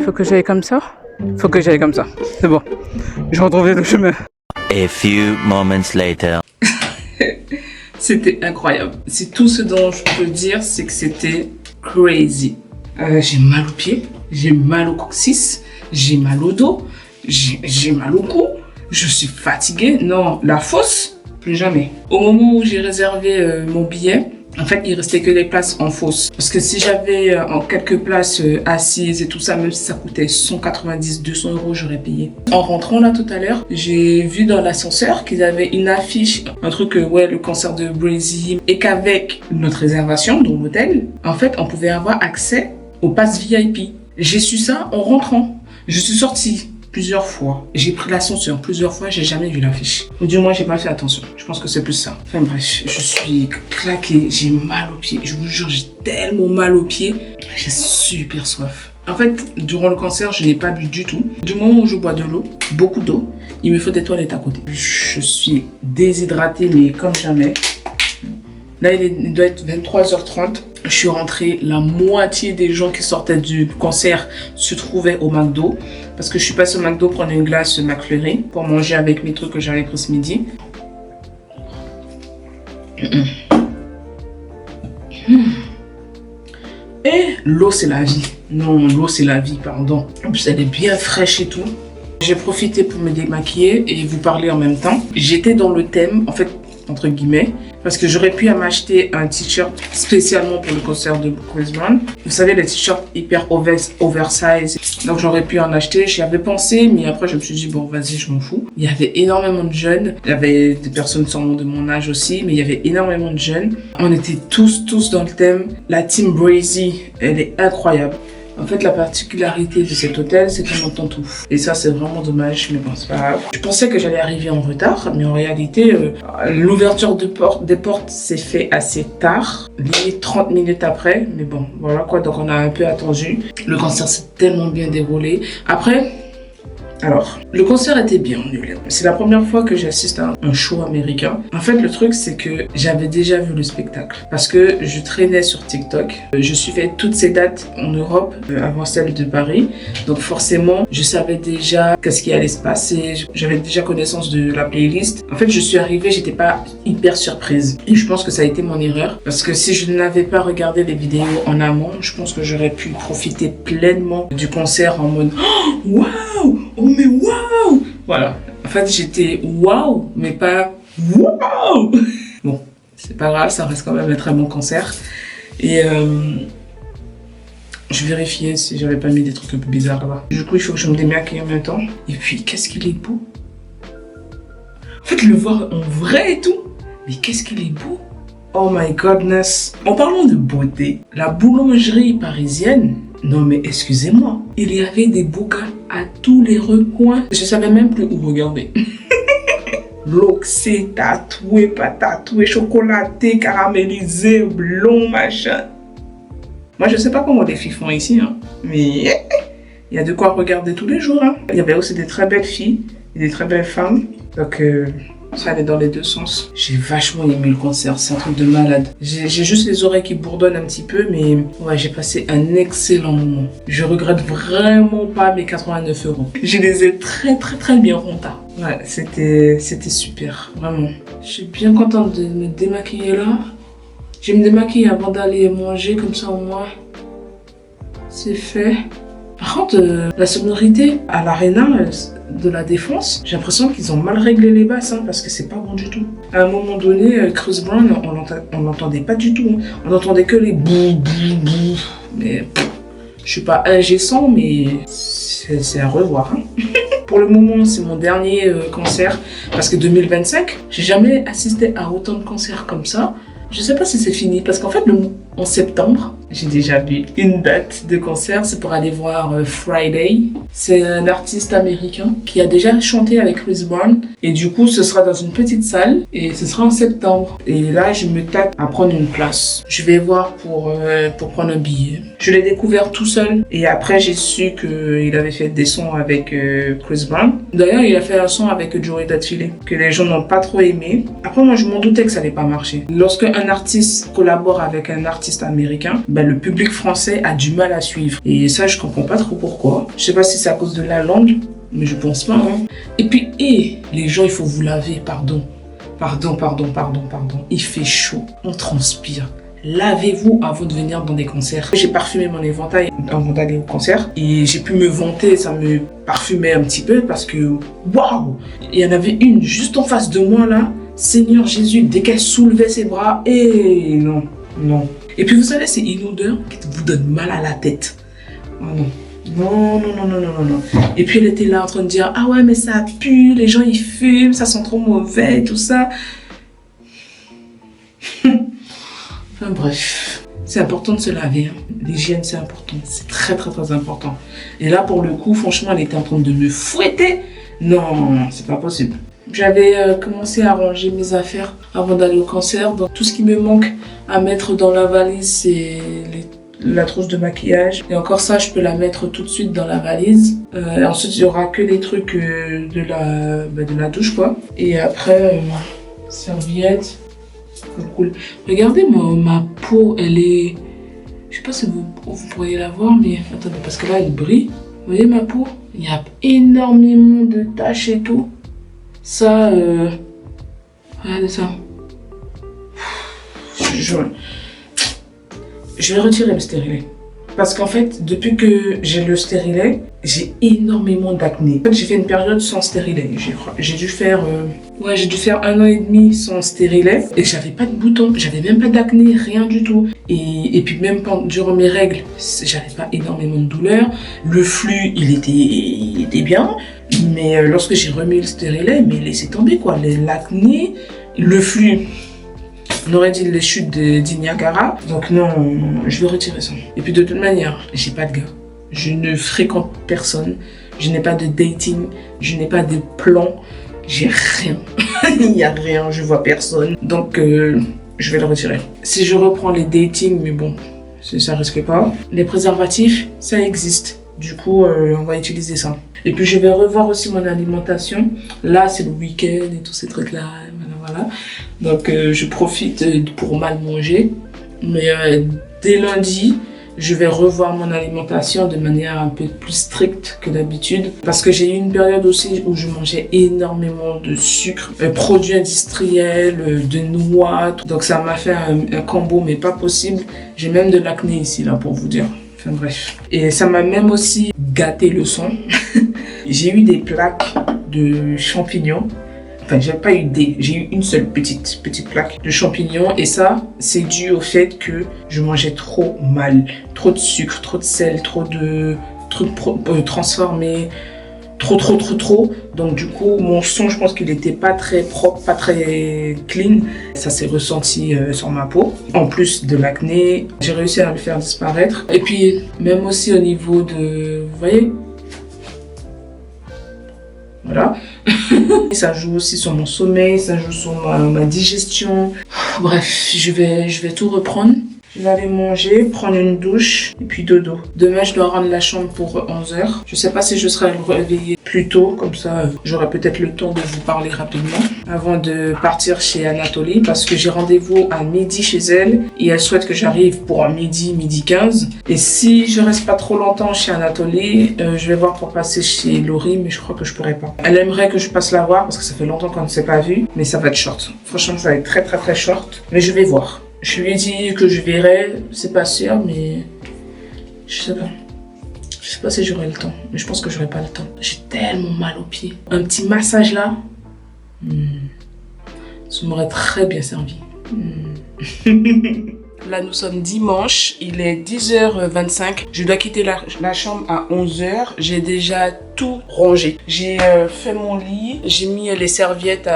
faut que j'aille comme ça. Faut que j'aille comme ça. C'est bon. Je retrouve le chemin. A few moments later. C'était incroyable. C'est tout ce dont je peux dire, c'est que c'était crazy. J'ai mal aux pieds, j'ai mal au coccyx, j'ai mal au dos, j'ai mal au cou, je suis fatiguée. Non, la fosse, plus jamais. Au moment où j'ai réservé mon billet, en fait, il restait que les places en fosse. Parce que si j'avais en quelques places assises et tout ça, même si ça coûtait 190, 200 €, j'aurais payé. En rentrant là tout à l'heure, j'ai vu dans l'ascenseur qu'ils avaient une affiche, un truc, ouais, le concert de Breezy, et qu'avec notre réservation dans l'hôtel, en fait, on pouvait avoir accès au pass VIP. J'ai su ça en rentrant. Je suis sortie plusieurs fois. J'ai pris l'ascenseur plusieurs fois, j'ai jamais vu l'affiche. Ou du moins, j'ai pas fait attention. Je pense que c'est plus ça. Enfin bref, je suis claquée, j'ai mal aux pieds. Je vous jure, j'ai tellement mal aux pieds. J'ai super soif. En fait, durant le concert, je n'ai pas bu du tout. Du moment où je bois de l'eau, beaucoup d'eau, il me faut des toilettes à côté. Je suis déshydratée, mais comme jamais. Là, il doit être 23h30. Je suis rentrée, la moitié des gens qui sortaient du concert se trouvaient au McDo. Parce que je suis passée au McDo prendre une glace McFlurry pour manger avec mes trucs que j'avais pris ce midi. Et l'eau, c'est la vie. Non, l'eau, c'est la vie, pardon. En plus, elle est bien fraîche et tout. J'ai profité pour me démaquiller et vous parler en même temps. J'étais dans le thème, en fait, entre guillemets, parce que j'aurais pu m'acheter un t-shirt spécialement pour le concert de Chris Brown. Vous savez, les t-shirts hyper oversize. Donc j'aurais pu en acheter, j'y avais pensé, mais après je me suis dit, bon vas-y, je m'en fous. Il y avait énormément de jeunes, il y avait des personnes sûrement de mon âge aussi, mais il y avait énormément de jeunes. On était tous dans le thème. La team Breezy, elle est incroyable. En fait, la particularité de cet hôtel, c'est qu'on entend tout. Et ça, c'est vraiment dommage, mais bon, c'est pas grave. Je pensais que j'allais arriver en retard, mais en réalité, l'ouverture des portes s'est fait assez tard, limite 30 minutes après. Mais bon, voilà quoi, donc on a un peu attendu. Le concert s'est tellement bien déroulé. Après, alors, le concert était bien nul. C'est la première fois que j'assiste à un show américain. En fait, le truc, c'est que j'avais déjà vu le spectacle. Parce que je traînais sur TikTok. Je suivais toutes ces dates en Europe avant celle de Paris. Donc forcément, je savais déjà qu'est-ce qui allait se passer. J'avais déjà connaissance de la playlist. En fait, je suis arrivée, j'étais pas hyper surprise. Et je pense que ça a été mon erreur. Parce que si je n'avais pas regardé les vidéos en amont, je pense que j'aurais pu profiter pleinement du concert en mode « Waouh ! Oh mais waouh !» Voilà. En fait, j'étais waouh, mais pas waouh. Bon, c'est pas grave, ça reste quand même un très bon concert. Et je vérifiais si j'avais pas mis des trucs un peu bizarres là. Du coup, il faut que je me démaquille en même temps. Et puis, qu'est-ce qu'il est beau. En fait, le voir en vrai et tout. Mais qu'est-ce qu'il est beau. Oh my godness. En parlant de beauté, la boulangerie parisienne, non mais excusez-moi, il y avait des bouquins à tous les recoins. Je savais même plus où regarder. L'oxy, tatoué, pas tatoué, chocolaté, caramélisé, blond, machin. Moi je sais pas comment les filles font ici, hein, mais il y a de quoi regarder tous les jours. Hein. Il y avait aussi des très belles filles et des très belles femmes. Donc ça allait dans les deux sens. J'ai vachement aimé le concert, c'est un truc de malade. J'ai juste les oreilles qui bourdonnent un petit peu, mais ouais, j'ai passé un excellent moment. Je regrette vraiment pas mes 89 €. Je les ai très bien rentables. Ouais, c'était super, vraiment. Je suis bien contente de me démaquiller là. Je vais me démaquiller avant d'aller manger, comme ça au moins c'est fait. Par contre, la sonorité à l'Arena de la Défense, j'ai l'impression qu'ils ont mal réglé les basses, hein, parce que c'est pas bon du tout. À un moment donné, Chris Brown, on l'entendait pas du tout. Hein. On n'entendait que les bouh. Mais je suis pas ingé son, mais c'est à revoir. Hein. Pour le moment, c'est mon dernier concert, parce que 2025, j'ai jamais assisté à autant de concerts comme ça. Je sais pas si c'est fini, parce qu'en fait, en septembre, j'ai déjà vu une date de concert, c'est pour aller voir Friday. C'est un artiste américain qui a déjà chanté avec Chris Brown. Et du coup, ce sera dans une petite salle et ce sera en septembre. Et là, je me tape à prendre une place. Je vais voir pour prendre un billet. Je l'ai découvert tout seul et après, j'ai su qu'il avait fait des sons avec Chris Brown. D'ailleurs, il a fait un son avec Joey Datfile que les gens n'ont pas trop aimé. Après, moi, je m'en doutais que ça allait pas marcher. Lorsque un artiste collabore avec un artiste américain, ben, le public français a du mal à suivre. Et ça, je comprends pas trop pourquoi. Je sais pas si c'est à cause de la langue, mais je pense pas. Hein. Et puis, les gens, il faut vous laver, pardon. Il fait chaud, on transpire. Lavez-vous avant de venir dans des concerts. J'ai parfumé mon éventail avant d'aller au concert et j'ai pu me vanter, ça me parfumait un petit peu parce que waouh! Il y en avait une juste en face de moi là. Seigneur Jésus, dès qu'elle soulevait ses bras, et non. Et puis vous savez, c'est une odeur qui vous donne mal à la tête. Oh non. Non. Et puis elle était là en train de dire, ah ouais, mais ça pue, les gens ils fument, ça sent trop mauvais, tout ça. Enfin bref, c'est important de se laver. Hein. L'hygiène, c'est important. C'est très important. Et là, pour le coup, franchement, elle était en train de me fouetter. Non, c'est pas possible. J'avais commencé à ranger mes affaires avant d'aller au concert. Donc, tout ce qui me manque à mettre dans la valise, c'est la trousse de maquillage. Et encore ça, je peux la mettre tout de suite dans la valise. Ensuite, il y aura que les trucs de la douche, quoi. Et après, serviette. Cool. Regardez, ma peau, elle est... Je sais pas si vous pourriez la voir, mais attendez, parce que là, elle brille. Vous voyez ma peau? Il y a énormément de taches et tout. Ça, regardez ça. Je vais retirer le stérilet. Parce qu'en fait, depuis que j'ai le stérilet, j'ai énormément d'acné. En fait, j'ai fait une période sans stérilet. J'ai dû faire 1 an et demi sans stérilet. Et j'avais pas de boutons, j'avais même pas d'acné, rien du tout. Et puis même durant mes règles, j'avais pas énormément de douleur. Le flux, il était bien. Mais lorsque j'ai remis le stérilet, mais laissez tomber quoi. L'acné, le flux... On aurait dit les chutes du Niagara. Donc non, je vais retirer ça. Et puis de toute manière, j'ai pas de gars. Je ne fréquente personne. Je n'ai pas de dating. Je n'ai pas de plan. J'ai rien. Il n'y a rien. Je vois personne. Donc je vais le retirer. Si je reprends les datings, mais bon, ça risque pas. Les préservatifs, ça existe. Du coup, on va utiliser ça. Et puis je vais revoir aussi mon alimentation. Là, c'est le week-end et tous ces trucs-là. Voilà. Donc je profite pour mal manger. Mais dès lundi, je vais revoir mon alimentation de manière un peu plus stricte que d'habitude. Parce que j'ai eu une période aussi où je mangeais énormément de sucre, produits industriels, de noix. Donc ça m'a fait un combo, mais pas possible. J'ai même de l'acné ici, là, pour vous dire. Enfin bref. Et ça m'a même aussi gâté le sang. J'ai eu des plaques de champignons. Enfin, j'ai eu une seule petite plaque de champignons. Et ça, c'est dû au fait que je mangeais trop mal. Trop de sucre, trop de sel, trop de trucs transformés. Trop. Donc du coup, mon sang, je pense qu'il n'était pas très propre, pas très clean. Ça s'est ressenti sur ma peau. En plus de l'acné, j'ai réussi à le faire disparaître. Et puis, même aussi au niveau de... Vous voyez ? Voilà. Ça joue aussi sur mon sommeil, ça joue sur ma digestion. Bref, je vais tout reprendre. Je vais aller manger, prendre une douche et puis dodo. Demain, je dois rendre la chambre pour 11h. Je sais pas si je serai réveillée plus tôt, comme ça j'aurai peut-être le temps de vous parler rapidement avant de partir chez Anatolie parce que j'ai rendez-vous à midi chez elle et elle souhaite que j'arrive pour un midi 15. Et si je reste pas trop longtemps chez Anatolie, je vais voir pour passer chez Laurie, mais je crois que je pourrais pas. Elle aimerait que je passe la voir parce que ça fait longtemps qu'on ne s'est pas vu, mais ça va être short. Franchement, ça va être très short, mais je vais voir. Je lui ai dit que je verrai, c'est pas sûr, mais je sais pas. Je sais pas si j'aurai le temps, mais je pense que j'aurai pas le temps. J'ai tellement mal aux pieds. Un petit massage là, ça m'aurait très bien servi. Là, nous sommes dimanche, il est 10h25. Je dois quitter la chambre à 11h. J'ai déjà tout rangé. J'ai fait mon lit, j'ai mis les serviettes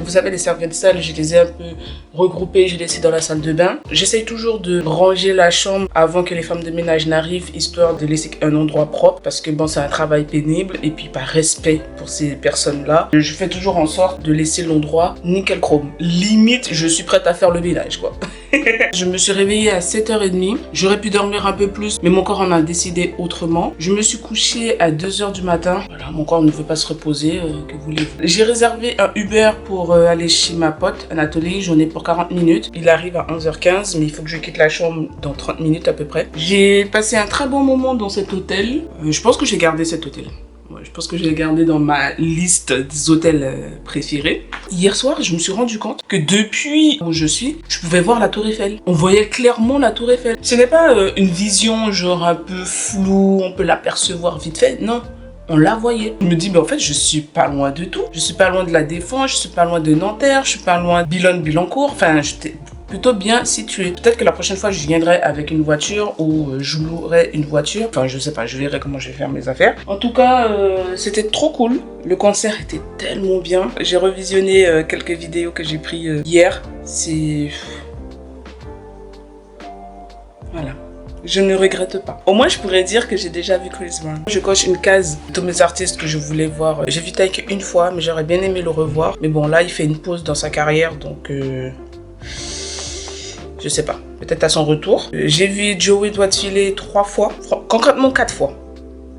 vous savez, les serviettes sales, je les ai un peu regroupées, j'ai laissé dans la salle de bain. J'essaye toujours de ranger la chambre avant que les femmes de ménage n'arrivent, histoire de laisser un endroit propre, parce que bon, c'est un travail pénible, et puis par respect pour ces personnes-là, je fais toujours en sorte de laisser l'endroit nickel chrome. Limite, je suis prête à faire le ménage, quoi. Je me suis réveillée à 7h30. J'aurais pu dormir un peu plus, mais mon corps en a décidé autrement. Je me suis couchée à 2h du matin. Voilà, mon corps ne veut pas se reposer, que voulez-vous. J'ai réservé un Uber pour aller chez ma pote Anatolie. J'en ai pour 40 minutes. Il arrive à 11h15, mais il faut que je quitte la chambre dans 30 minutes à peu près. J'ai passé un très bon moment dans cet hôtel. Je pense que j'ai gardé cet hôtel. Je pense que je l'ai gardé dans ma liste des hôtels préférés. Hier soir, je me suis rendu compte que depuis où je suis, je pouvais voir la Tour Eiffel. On voyait clairement la Tour Eiffel. Ce n'est pas une vision genre un peu floue, on peut l'apercevoir vite fait. Non, on la voyait. Je me dis, mais en fait, je suis pas loin de tout. Je suis pas loin de la Défense, je suis pas loin de Nanterre, je suis pas loin de Boulogne-Billancourt. Enfin, j'étais plutôt bien situé. Peut-être que la prochaine fois, je viendrai avec une voiture ou je louerai une voiture. Enfin, je sais pas, je verrai comment je vais faire mes affaires. En tout cas, c'était trop cool. Le concert était tellement bien. J'ai revisionné quelques vidéos que j'ai prises hier. C'est... Voilà. Je ne regrette pas. Au moins, je pourrais dire que j'ai déjà vu Chris Brown. Je coche une case de mes artistes que je voulais voir. J'ai vu Taïk une fois, mais j'aurais bien aimé le revoir. Mais bon, là, il fait une pause dans sa carrière, donc... Je sais pas, peut-être à son retour. J'ai vu Joey Doit Filer 3 fois, concrètement 4 fois.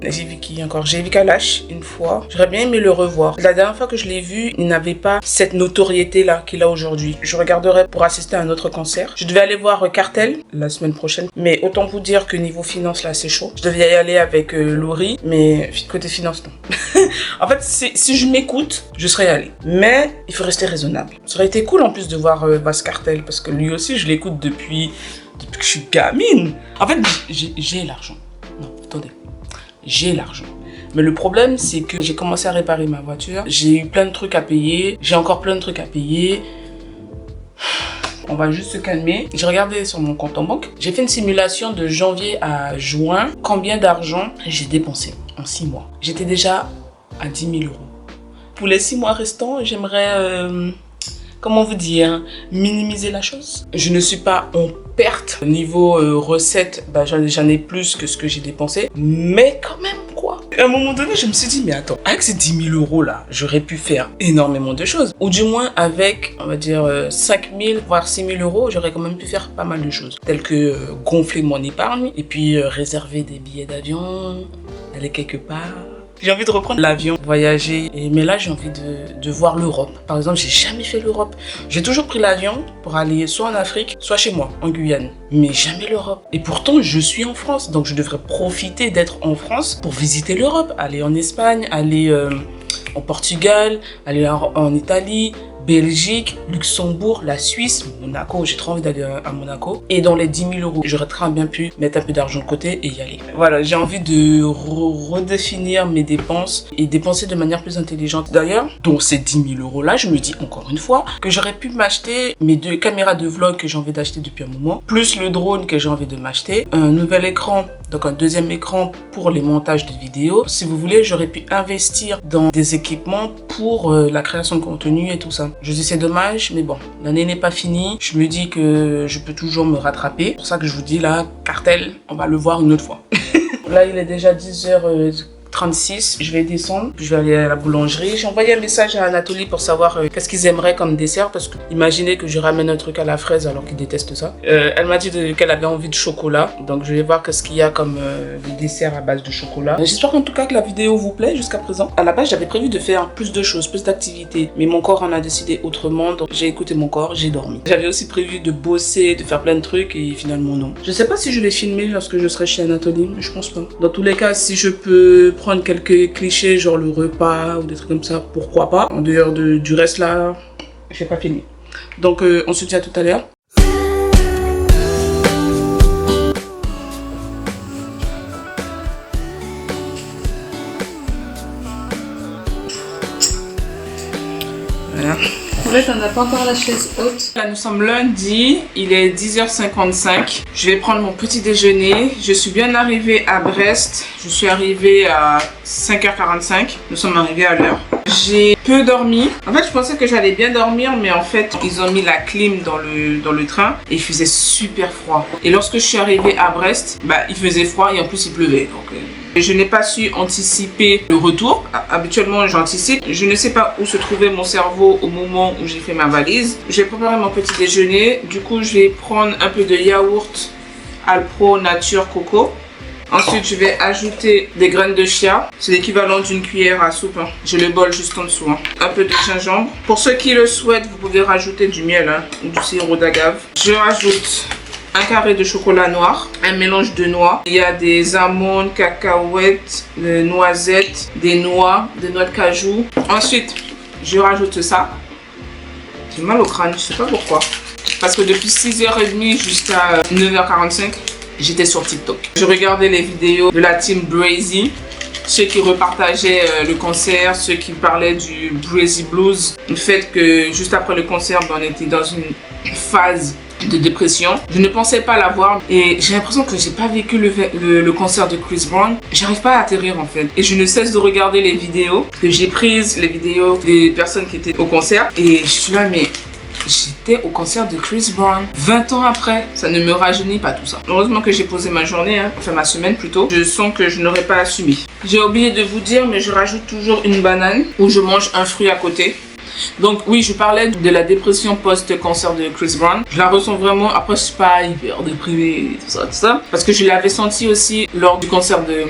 J'ai vu qui encore? J'ai vu Kalash une fois. J'aurais bien aimé le revoir. La dernière fois que je l'ai vu, il n'avait pas cette notoriété-là qu'il a aujourd'hui. Je regarderai pour assister à un autre concert. Je devais aller voir Cartel la semaine prochaine. Mais autant vous dire que niveau finance, là, c'est chaud. Je devais y aller avec Laurie, mais côté finance, non. En fait, si je m'écoute, je serais allée. Mais il faut rester raisonnable. Ça aurait été cool en plus de voir Bass Cartel, parce que lui aussi, je l'écoute depuis que je suis gamine. En fait, j'ai l'argent. Non, attendez. J'ai l'argent. Mais le problème, c'est que j'ai commencé à réparer ma voiture. J'ai eu plein de trucs à payer. J'ai encore plein de trucs à payer. On va juste se calmer. J'ai regardé sur mon compte en banque. J'ai fait une simulation de janvier à juin. Combien d'argent j'ai dépensé en 6 mois. J'étais déjà à 10 000 euros. Pour les 6 mois restants, j'aimerais... comment vous dire, minimiser la chose. Je ne suis pas en perte. Niveau recettes, bah, j'en ai plus que ce que j'ai dépensé. Mais quand même, quoi. À un moment donné, je me suis dit, mais attends, avec ces 10 000 euros là, j'aurais pu faire énormément de choses. Ou du moins, avec, on va dire, 5 000, voire 6 000 euros, j'aurais quand même pu faire pas mal de choses. Telles que gonfler mon épargne, et puis réserver des billets d'avion, aller quelque part. J'ai envie de reprendre l'avion, voyager, mais là j'ai envie de voir l'Europe. Par exemple, j'ai jamais fait l'Europe. J'ai toujours pris l'avion pour aller soit en Afrique, soit chez moi, en Guyane, mais jamais l'Europe. Et pourtant, je suis en France, donc je devrais profiter d'être en France pour visiter l'Europe, aller en Espagne, aller au Portugal, aller en Italie, Belgique, Luxembourg, la Suisse, Monaco. J'ai trop envie d'aller à Monaco. Et dans les 10 000 euros, j'aurais très bien pu mettre un peu d'argent de côté et y aller. Voilà, j'ai envie de redéfinir mes dépenses et dépenser de manière plus intelligente. D'ailleurs, dans ces 10 000 euros là, je me dis encore une fois que j'aurais pu m'acheter mes 2 caméras de vlog que j'ai envie d'acheter depuis un moment, plus le drone que j'ai envie de m'acheter, un nouvel écran, donc un deuxième écran pour les montages de vidéos. Si vous voulez, j'aurais pu investir dans des équipements pour la création de contenu et tout ça. Je dis c'est dommage, mais bon, l'année n'est pas finie. Je me dis que je peux toujours me rattraper. C'est pour ça que je vous dis là, Cartel, on va le voir une autre fois. Là, il est déjà 10h13. 36. Je vais descendre, puis je vais aller à la boulangerie. J'ai envoyé un message à Anatolie pour savoir qu'est-ce qu'ils aimeraient comme dessert, parce que imaginez que je ramène un truc à la fraise alors qu'ils détestent ça. Elle m'a dit qu'elle avait envie de chocolat, donc je vais voir qu'est-ce qu'il y a comme dessert à base de chocolat. J'espère en tout cas que la vidéo vous plaît jusqu'à présent. À la base, j'avais prévu de faire plus de choses, plus d'activités, mais mon corps en a décidé autrement, donc j'ai écouté mon corps, j'ai dormi. J'avais aussi prévu de bosser, de faire plein de trucs, et finalement non. Je sais pas si je vais filmer lorsque je serai chez Anatolie, mais je pense pas. Dans tous les cas, si je peux prendre quelques clichés, genre le repas ou des trucs comme ça, pourquoi pas. En dehors du reste là, je vais pas filmer. Donc on se dit à tout à l'heure. Voilà. En fait, on n'a pas encore la chaise haute. Là, nous sommes lundi, il est 10h55. Je vais prendre mon petit déjeuner. Je suis bien arrivée à Brest. Je suis arrivée à 5h45. Nous sommes arrivés à l'heure. J'ai peu dormi. En fait, je pensais que j'allais bien dormir, mais en fait, ils ont mis la clim dans le train et il faisait super froid. Et lorsque je suis arrivée à Brest, il faisait froid et en plus il pleuvait. Donc, je n'ai pas su anticiper le retour. Habituellement, j'anticipe. Je ne sais pas où se trouvait mon cerveau au moment où j'ai fait ma valise. J'ai préparé mon petit déjeuner. Du coup, je vais prendre un peu de yaourt Alpro Nature Coco. Ensuite, je vais ajouter des graines de chia. C'est l'équivalent d'une cuillère à soupe. J'ai le bol juste en dessous. Un peu de gingembre. Pour ceux qui le souhaitent, vous pouvez rajouter du miel ou du sirop d'agave. Je rajoute un carré de chocolat noir, un mélange de noix. Il y a des amandes, cacahuètes, des noisettes, des noix de cajou. Ensuite, je rajoute ça. J'ai mal au crâne, je sais pas pourquoi. Parce que depuis 6h30 jusqu'à 9h45, j'étais sur TikTok. Je regardais les vidéos de la team Brazy. Ceux qui repartageaient le concert, ceux qui parlaient du Brazy Blues. Le fait que juste après le concert, on était dans une phase de dépression. Je ne pensais pas l'avoir et j'ai l'impression que j'ai pas vécu le concert de Chris Brown. J'arrive pas à atterrir en fait. Et je ne cesse de regarder les vidéos que j'ai prises, les vidéos des personnes qui étaient au concert. Et je suis là, mais j'étais au concert de Chris Brown 20 ans après. Ça ne me rajeunit pas tout ça. Heureusement que j'ai posé ma journée, enfin ma semaine plutôt. Je sens que je n'aurais pas assumé. J'ai oublié de vous dire, mais je rajoute toujours une banane ou je mange un fruit à côté. Donc oui, je parlais de la dépression post-concert de Chris Brown. Je la ressens vraiment. Après, je suis pas hyper déprimée, tout ça. Parce que je l'avais senti aussi lors du concert de...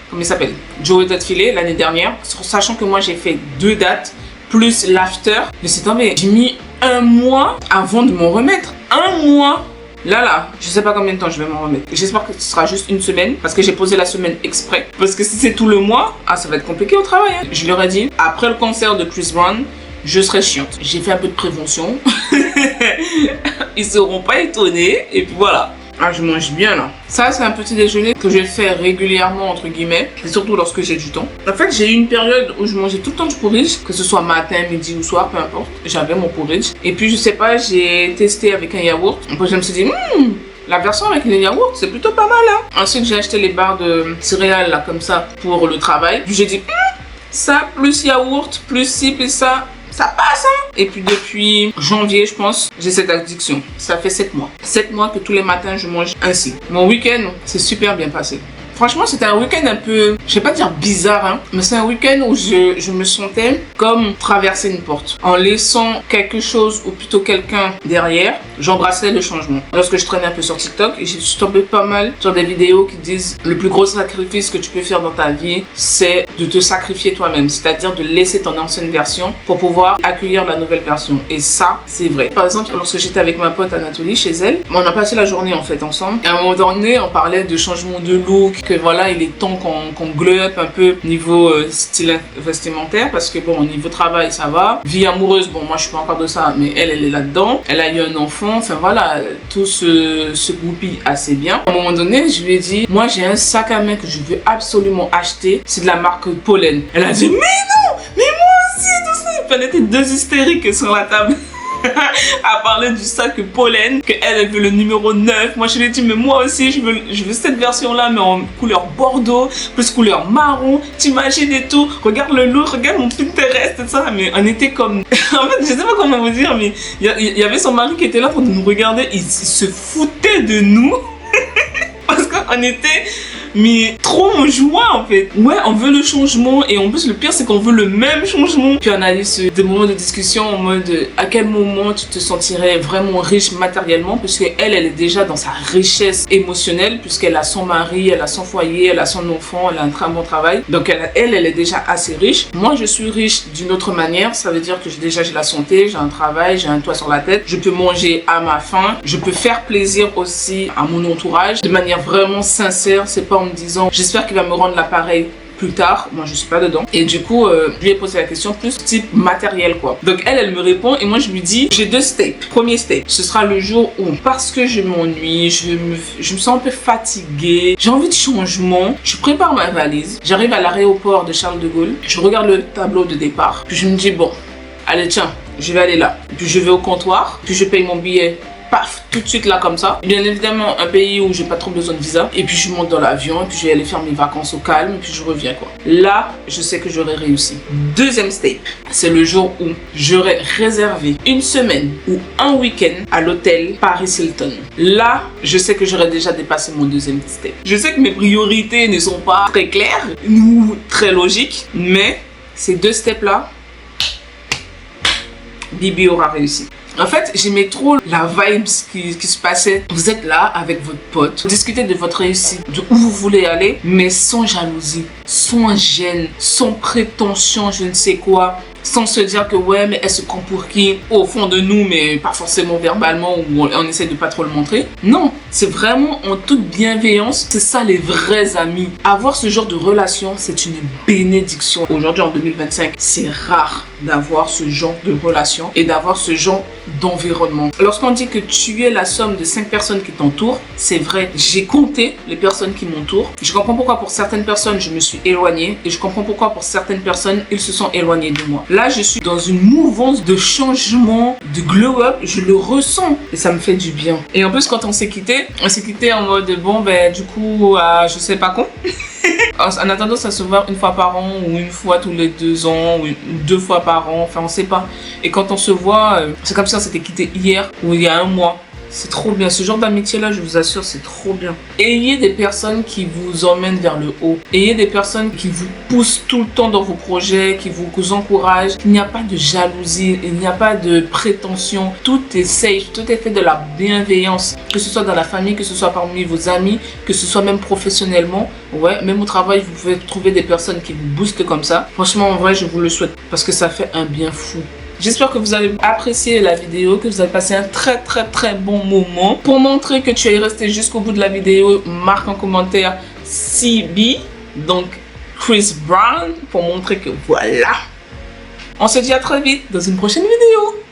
comment il s'appelle, Joey Tadfile l'année dernière. Sachant que moi, j'ai fait 2 dates, plus l'after. Mais c'est tombé. J'ai mis 1 mois avant de m'en remettre. 1 mois. Là, je sais pas combien de temps je vais m'en remettre. J'espère que ce sera juste une semaine parce que j'ai posé la semaine exprès. Parce que si c'est tout le mois, ça va être compliqué au travail. Je leur ai dit, après le concert de Chris Brown, je serai chiante. J'ai fait un peu de prévention. Ils seront pas étonnés. Et puis voilà. Je mange bien là. Ça, c'est un petit déjeuner que je fais régulièrement, entre guillemets. Et surtout lorsque j'ai du temps. En fait, j'ai eu une période où je mangeais tout le temps du porridge. Que ce soit matin, midi ou soir, peu importe. J'avais mon porridge. Et puis, je sais pas, j'ai testé avec un yaourt. Après, je me suis dit, la version avec les yaourts, c'est plutôt pas mal. Ensuite, j'ai acheté les barres de céréales là, comme ça, pour le travail. Puis, j'ai dit, ça, plus yaourt, plus ci, plus ça. Ça passe, Et puis depuis janvier, je pense, j'ai cette addiction. Ça fait 7 mois. 7 mois que tous les matins, je mange ainsi. Mon week-end, c'est super bien passé. Franchement, c'était un week-end un peu, je vais pas dire bizarre, mais c'est un week-end où je me sentais comme traverser une porte. En laissant quelque chose ou plutôt quelqu'un derrière, j'embrassais le changement. Lorsque je traînais un peu sur TikTok, et je suis tombée pas mal sur des vidéos qui disent le plus gros sacrifice que tu peux faire dans ta vie, c'est de te sacrifier toi-même. C'est-à-dire de laisser ton ancienne version pour pouvoir accueillir la nouvelle version. Et ça, c'est vrai. Par exemple, lorsque j'étais avec ma pote Anatolie chez elle, on a passé la journée en fait ensemble. Et à un moment donné, on parlait de changement de look, que voilà, il est temps qu'on glow up un peu niveau style vestimentaire parce que bon, au niveau travail, ça va. Vie amoureuse, bon, moi je suis pas encore de ça, mais elle est là-dedans. Elle a eu un enfant, enfin voilà, tout se goupille assez bien. À un moment donné, je lui ai dit, moi j'ai un sac à main que je veux absolument acheter, c'est de la marque Pollen. Elle a dit, mais non, mais moi aussi, tout ça. On était 2 hystériques sur la table. À parler du sac Pollen, que elle veut le numéro 9. Moi je lui ai dit, mais moi aussi je veux cette version là, mais en couleur bordeaux, plus couleur marron, t'imagines et tout. Regarde le look, regarde mon Pinterest et ça. Mais on était comme, en fait je sais pas comment vous dire, mais il y avait son mari qui était là pour nous regarder. Il se foutait de nous parce qu'on était mais trop en joie en fait. Ouais, on veut le changement et en plus le pire c'est qu'on veut le même changement. Puis on a eu des moments de discussion en mode à quel moment tu te sentirais vraiment riche matériellement, puisque elle est déjà dans sa richesse émotionnelle, puisqu'elle a son mari, elle a son foyer, elle a son enfant, elle a un très bon travail. Donc elle est déjà assez riche. Moi je suis riche d'une autre manière, ça veut dire que déjà j'ai la santé, j'ai un travail, j'ai un toit sur la tête, je peux manger à ma faim, je peux faire plaisir aussi à mon entourage de manière vraiment sincère. C'est pas en me disant j'espère qu'il va me rendre l'appareil plus tard, moi je suis pas dedans. Et du coup je lui ai posé la question plus type matériel quoi. Donc elle me répond et moi je lui dis j'ai 2 steps. Premier step, ce sera le jour où parce que je m'ennuie, je me sens un peu fatiguée, j'ai envie de changement, je prépare ma valise, j'arrive à l'aéroport de Charles de Gaulle, je regarde le tableau de départ, puis je me dis bon, allez tiens, je vais aller là. Puis je vais au comptoir, puis je paye mon billet. Paf, tout de suite là comme ça. Bien évidemment un pays où j'ai pas trop besoin de visa. Et puis je monte dans l'avion et puis je vais aller faire mes vacances au calme et puis je reviens quoi. Là, je sais que j'aurai réussi. Deuxième step, c'est le jour où j'aurai réservé une semaine ou un week-end à l'hôtel Paris Hilton. Là, je sais que j'aurai déjà dépassé mon deuxième step. Je sais que mes priorités ne sont pas très claires ou très logiques, mais ces 2 steps là, Bibi aura réussi. En fait, j'aimais trop la vibe qui se passait. Vous êtes là avec votre pote, vous discutez de votre réussite, de où vous voulez aller, mais sans jalousie, sans gêne, sans prétention, je ne sais quoi. Sans se dire que ouais, mais elle se prend pour qui au fond de nous, mais pas forcément verbalement, ou on essaie de pas trop le montrer. Non, c'est vraiment en toute bienveillance. C'est ça les vrais amis. Avoir ce genre de relation, c'est une bénédiction. Aujourd'hui en 2025, c'est rare d'avoir ce genre de relation et d'avoir ce genre d'environnement. Lorsqu'on dit que tu es la somme de 5 personnes qui t'entourent, c'est vrai. J'ai compté les personnes qui m'entourent. Je comprends pourquoi pour certaines personnes je me suis éloignée et je comprends pourquoi pour certaines personnes ils se sont éloignés de moi. Là, je suis dans une mouvance de changement, de glow up, je le ressens et ça me fait du bien. Et en plus, quand on s'est quitté en mode bon, ben du coup, je sais pas quand. En attendant, ça se voit une fois par an ou une fois tous les 2 ans ou 2 fois par an, enfin on sait pas. Et quand on se voit, c'est comme si on s'était quitté hier ou il y a un mois. C'est trop bien. Ce genre d'amitié là, je vous assure, c'est trop bien. Ayez des personnes qui vous emmènent vers le haut. Ayez des personnes qui vous poussent tout le temps dans vos projets, qui vous encouragent. Il n'y a pas de jalousie, il n'y a pas de prétention. Tout est safe, tout est fait de la bienveillance. Que ce soit dans la famille, que ce soit parmi vos amis, que ce soit même professionnellement. Ouais, même au travail, vous pouvez trouver des personnes qui vous boostent comme ça. Franchement, en vrai, je vous le souhaite parce que ça fait un bien fou. J'espère que vous avez apprécié la vidéo, que vous avez passé un très bon moment. Pour montrer que tu es resté jusqu'au bout de la vidéo, marque en commentaire CB, donc Chris Brown, pour montrer que voilà. On se dit à très vite dans une prochaine vidéo.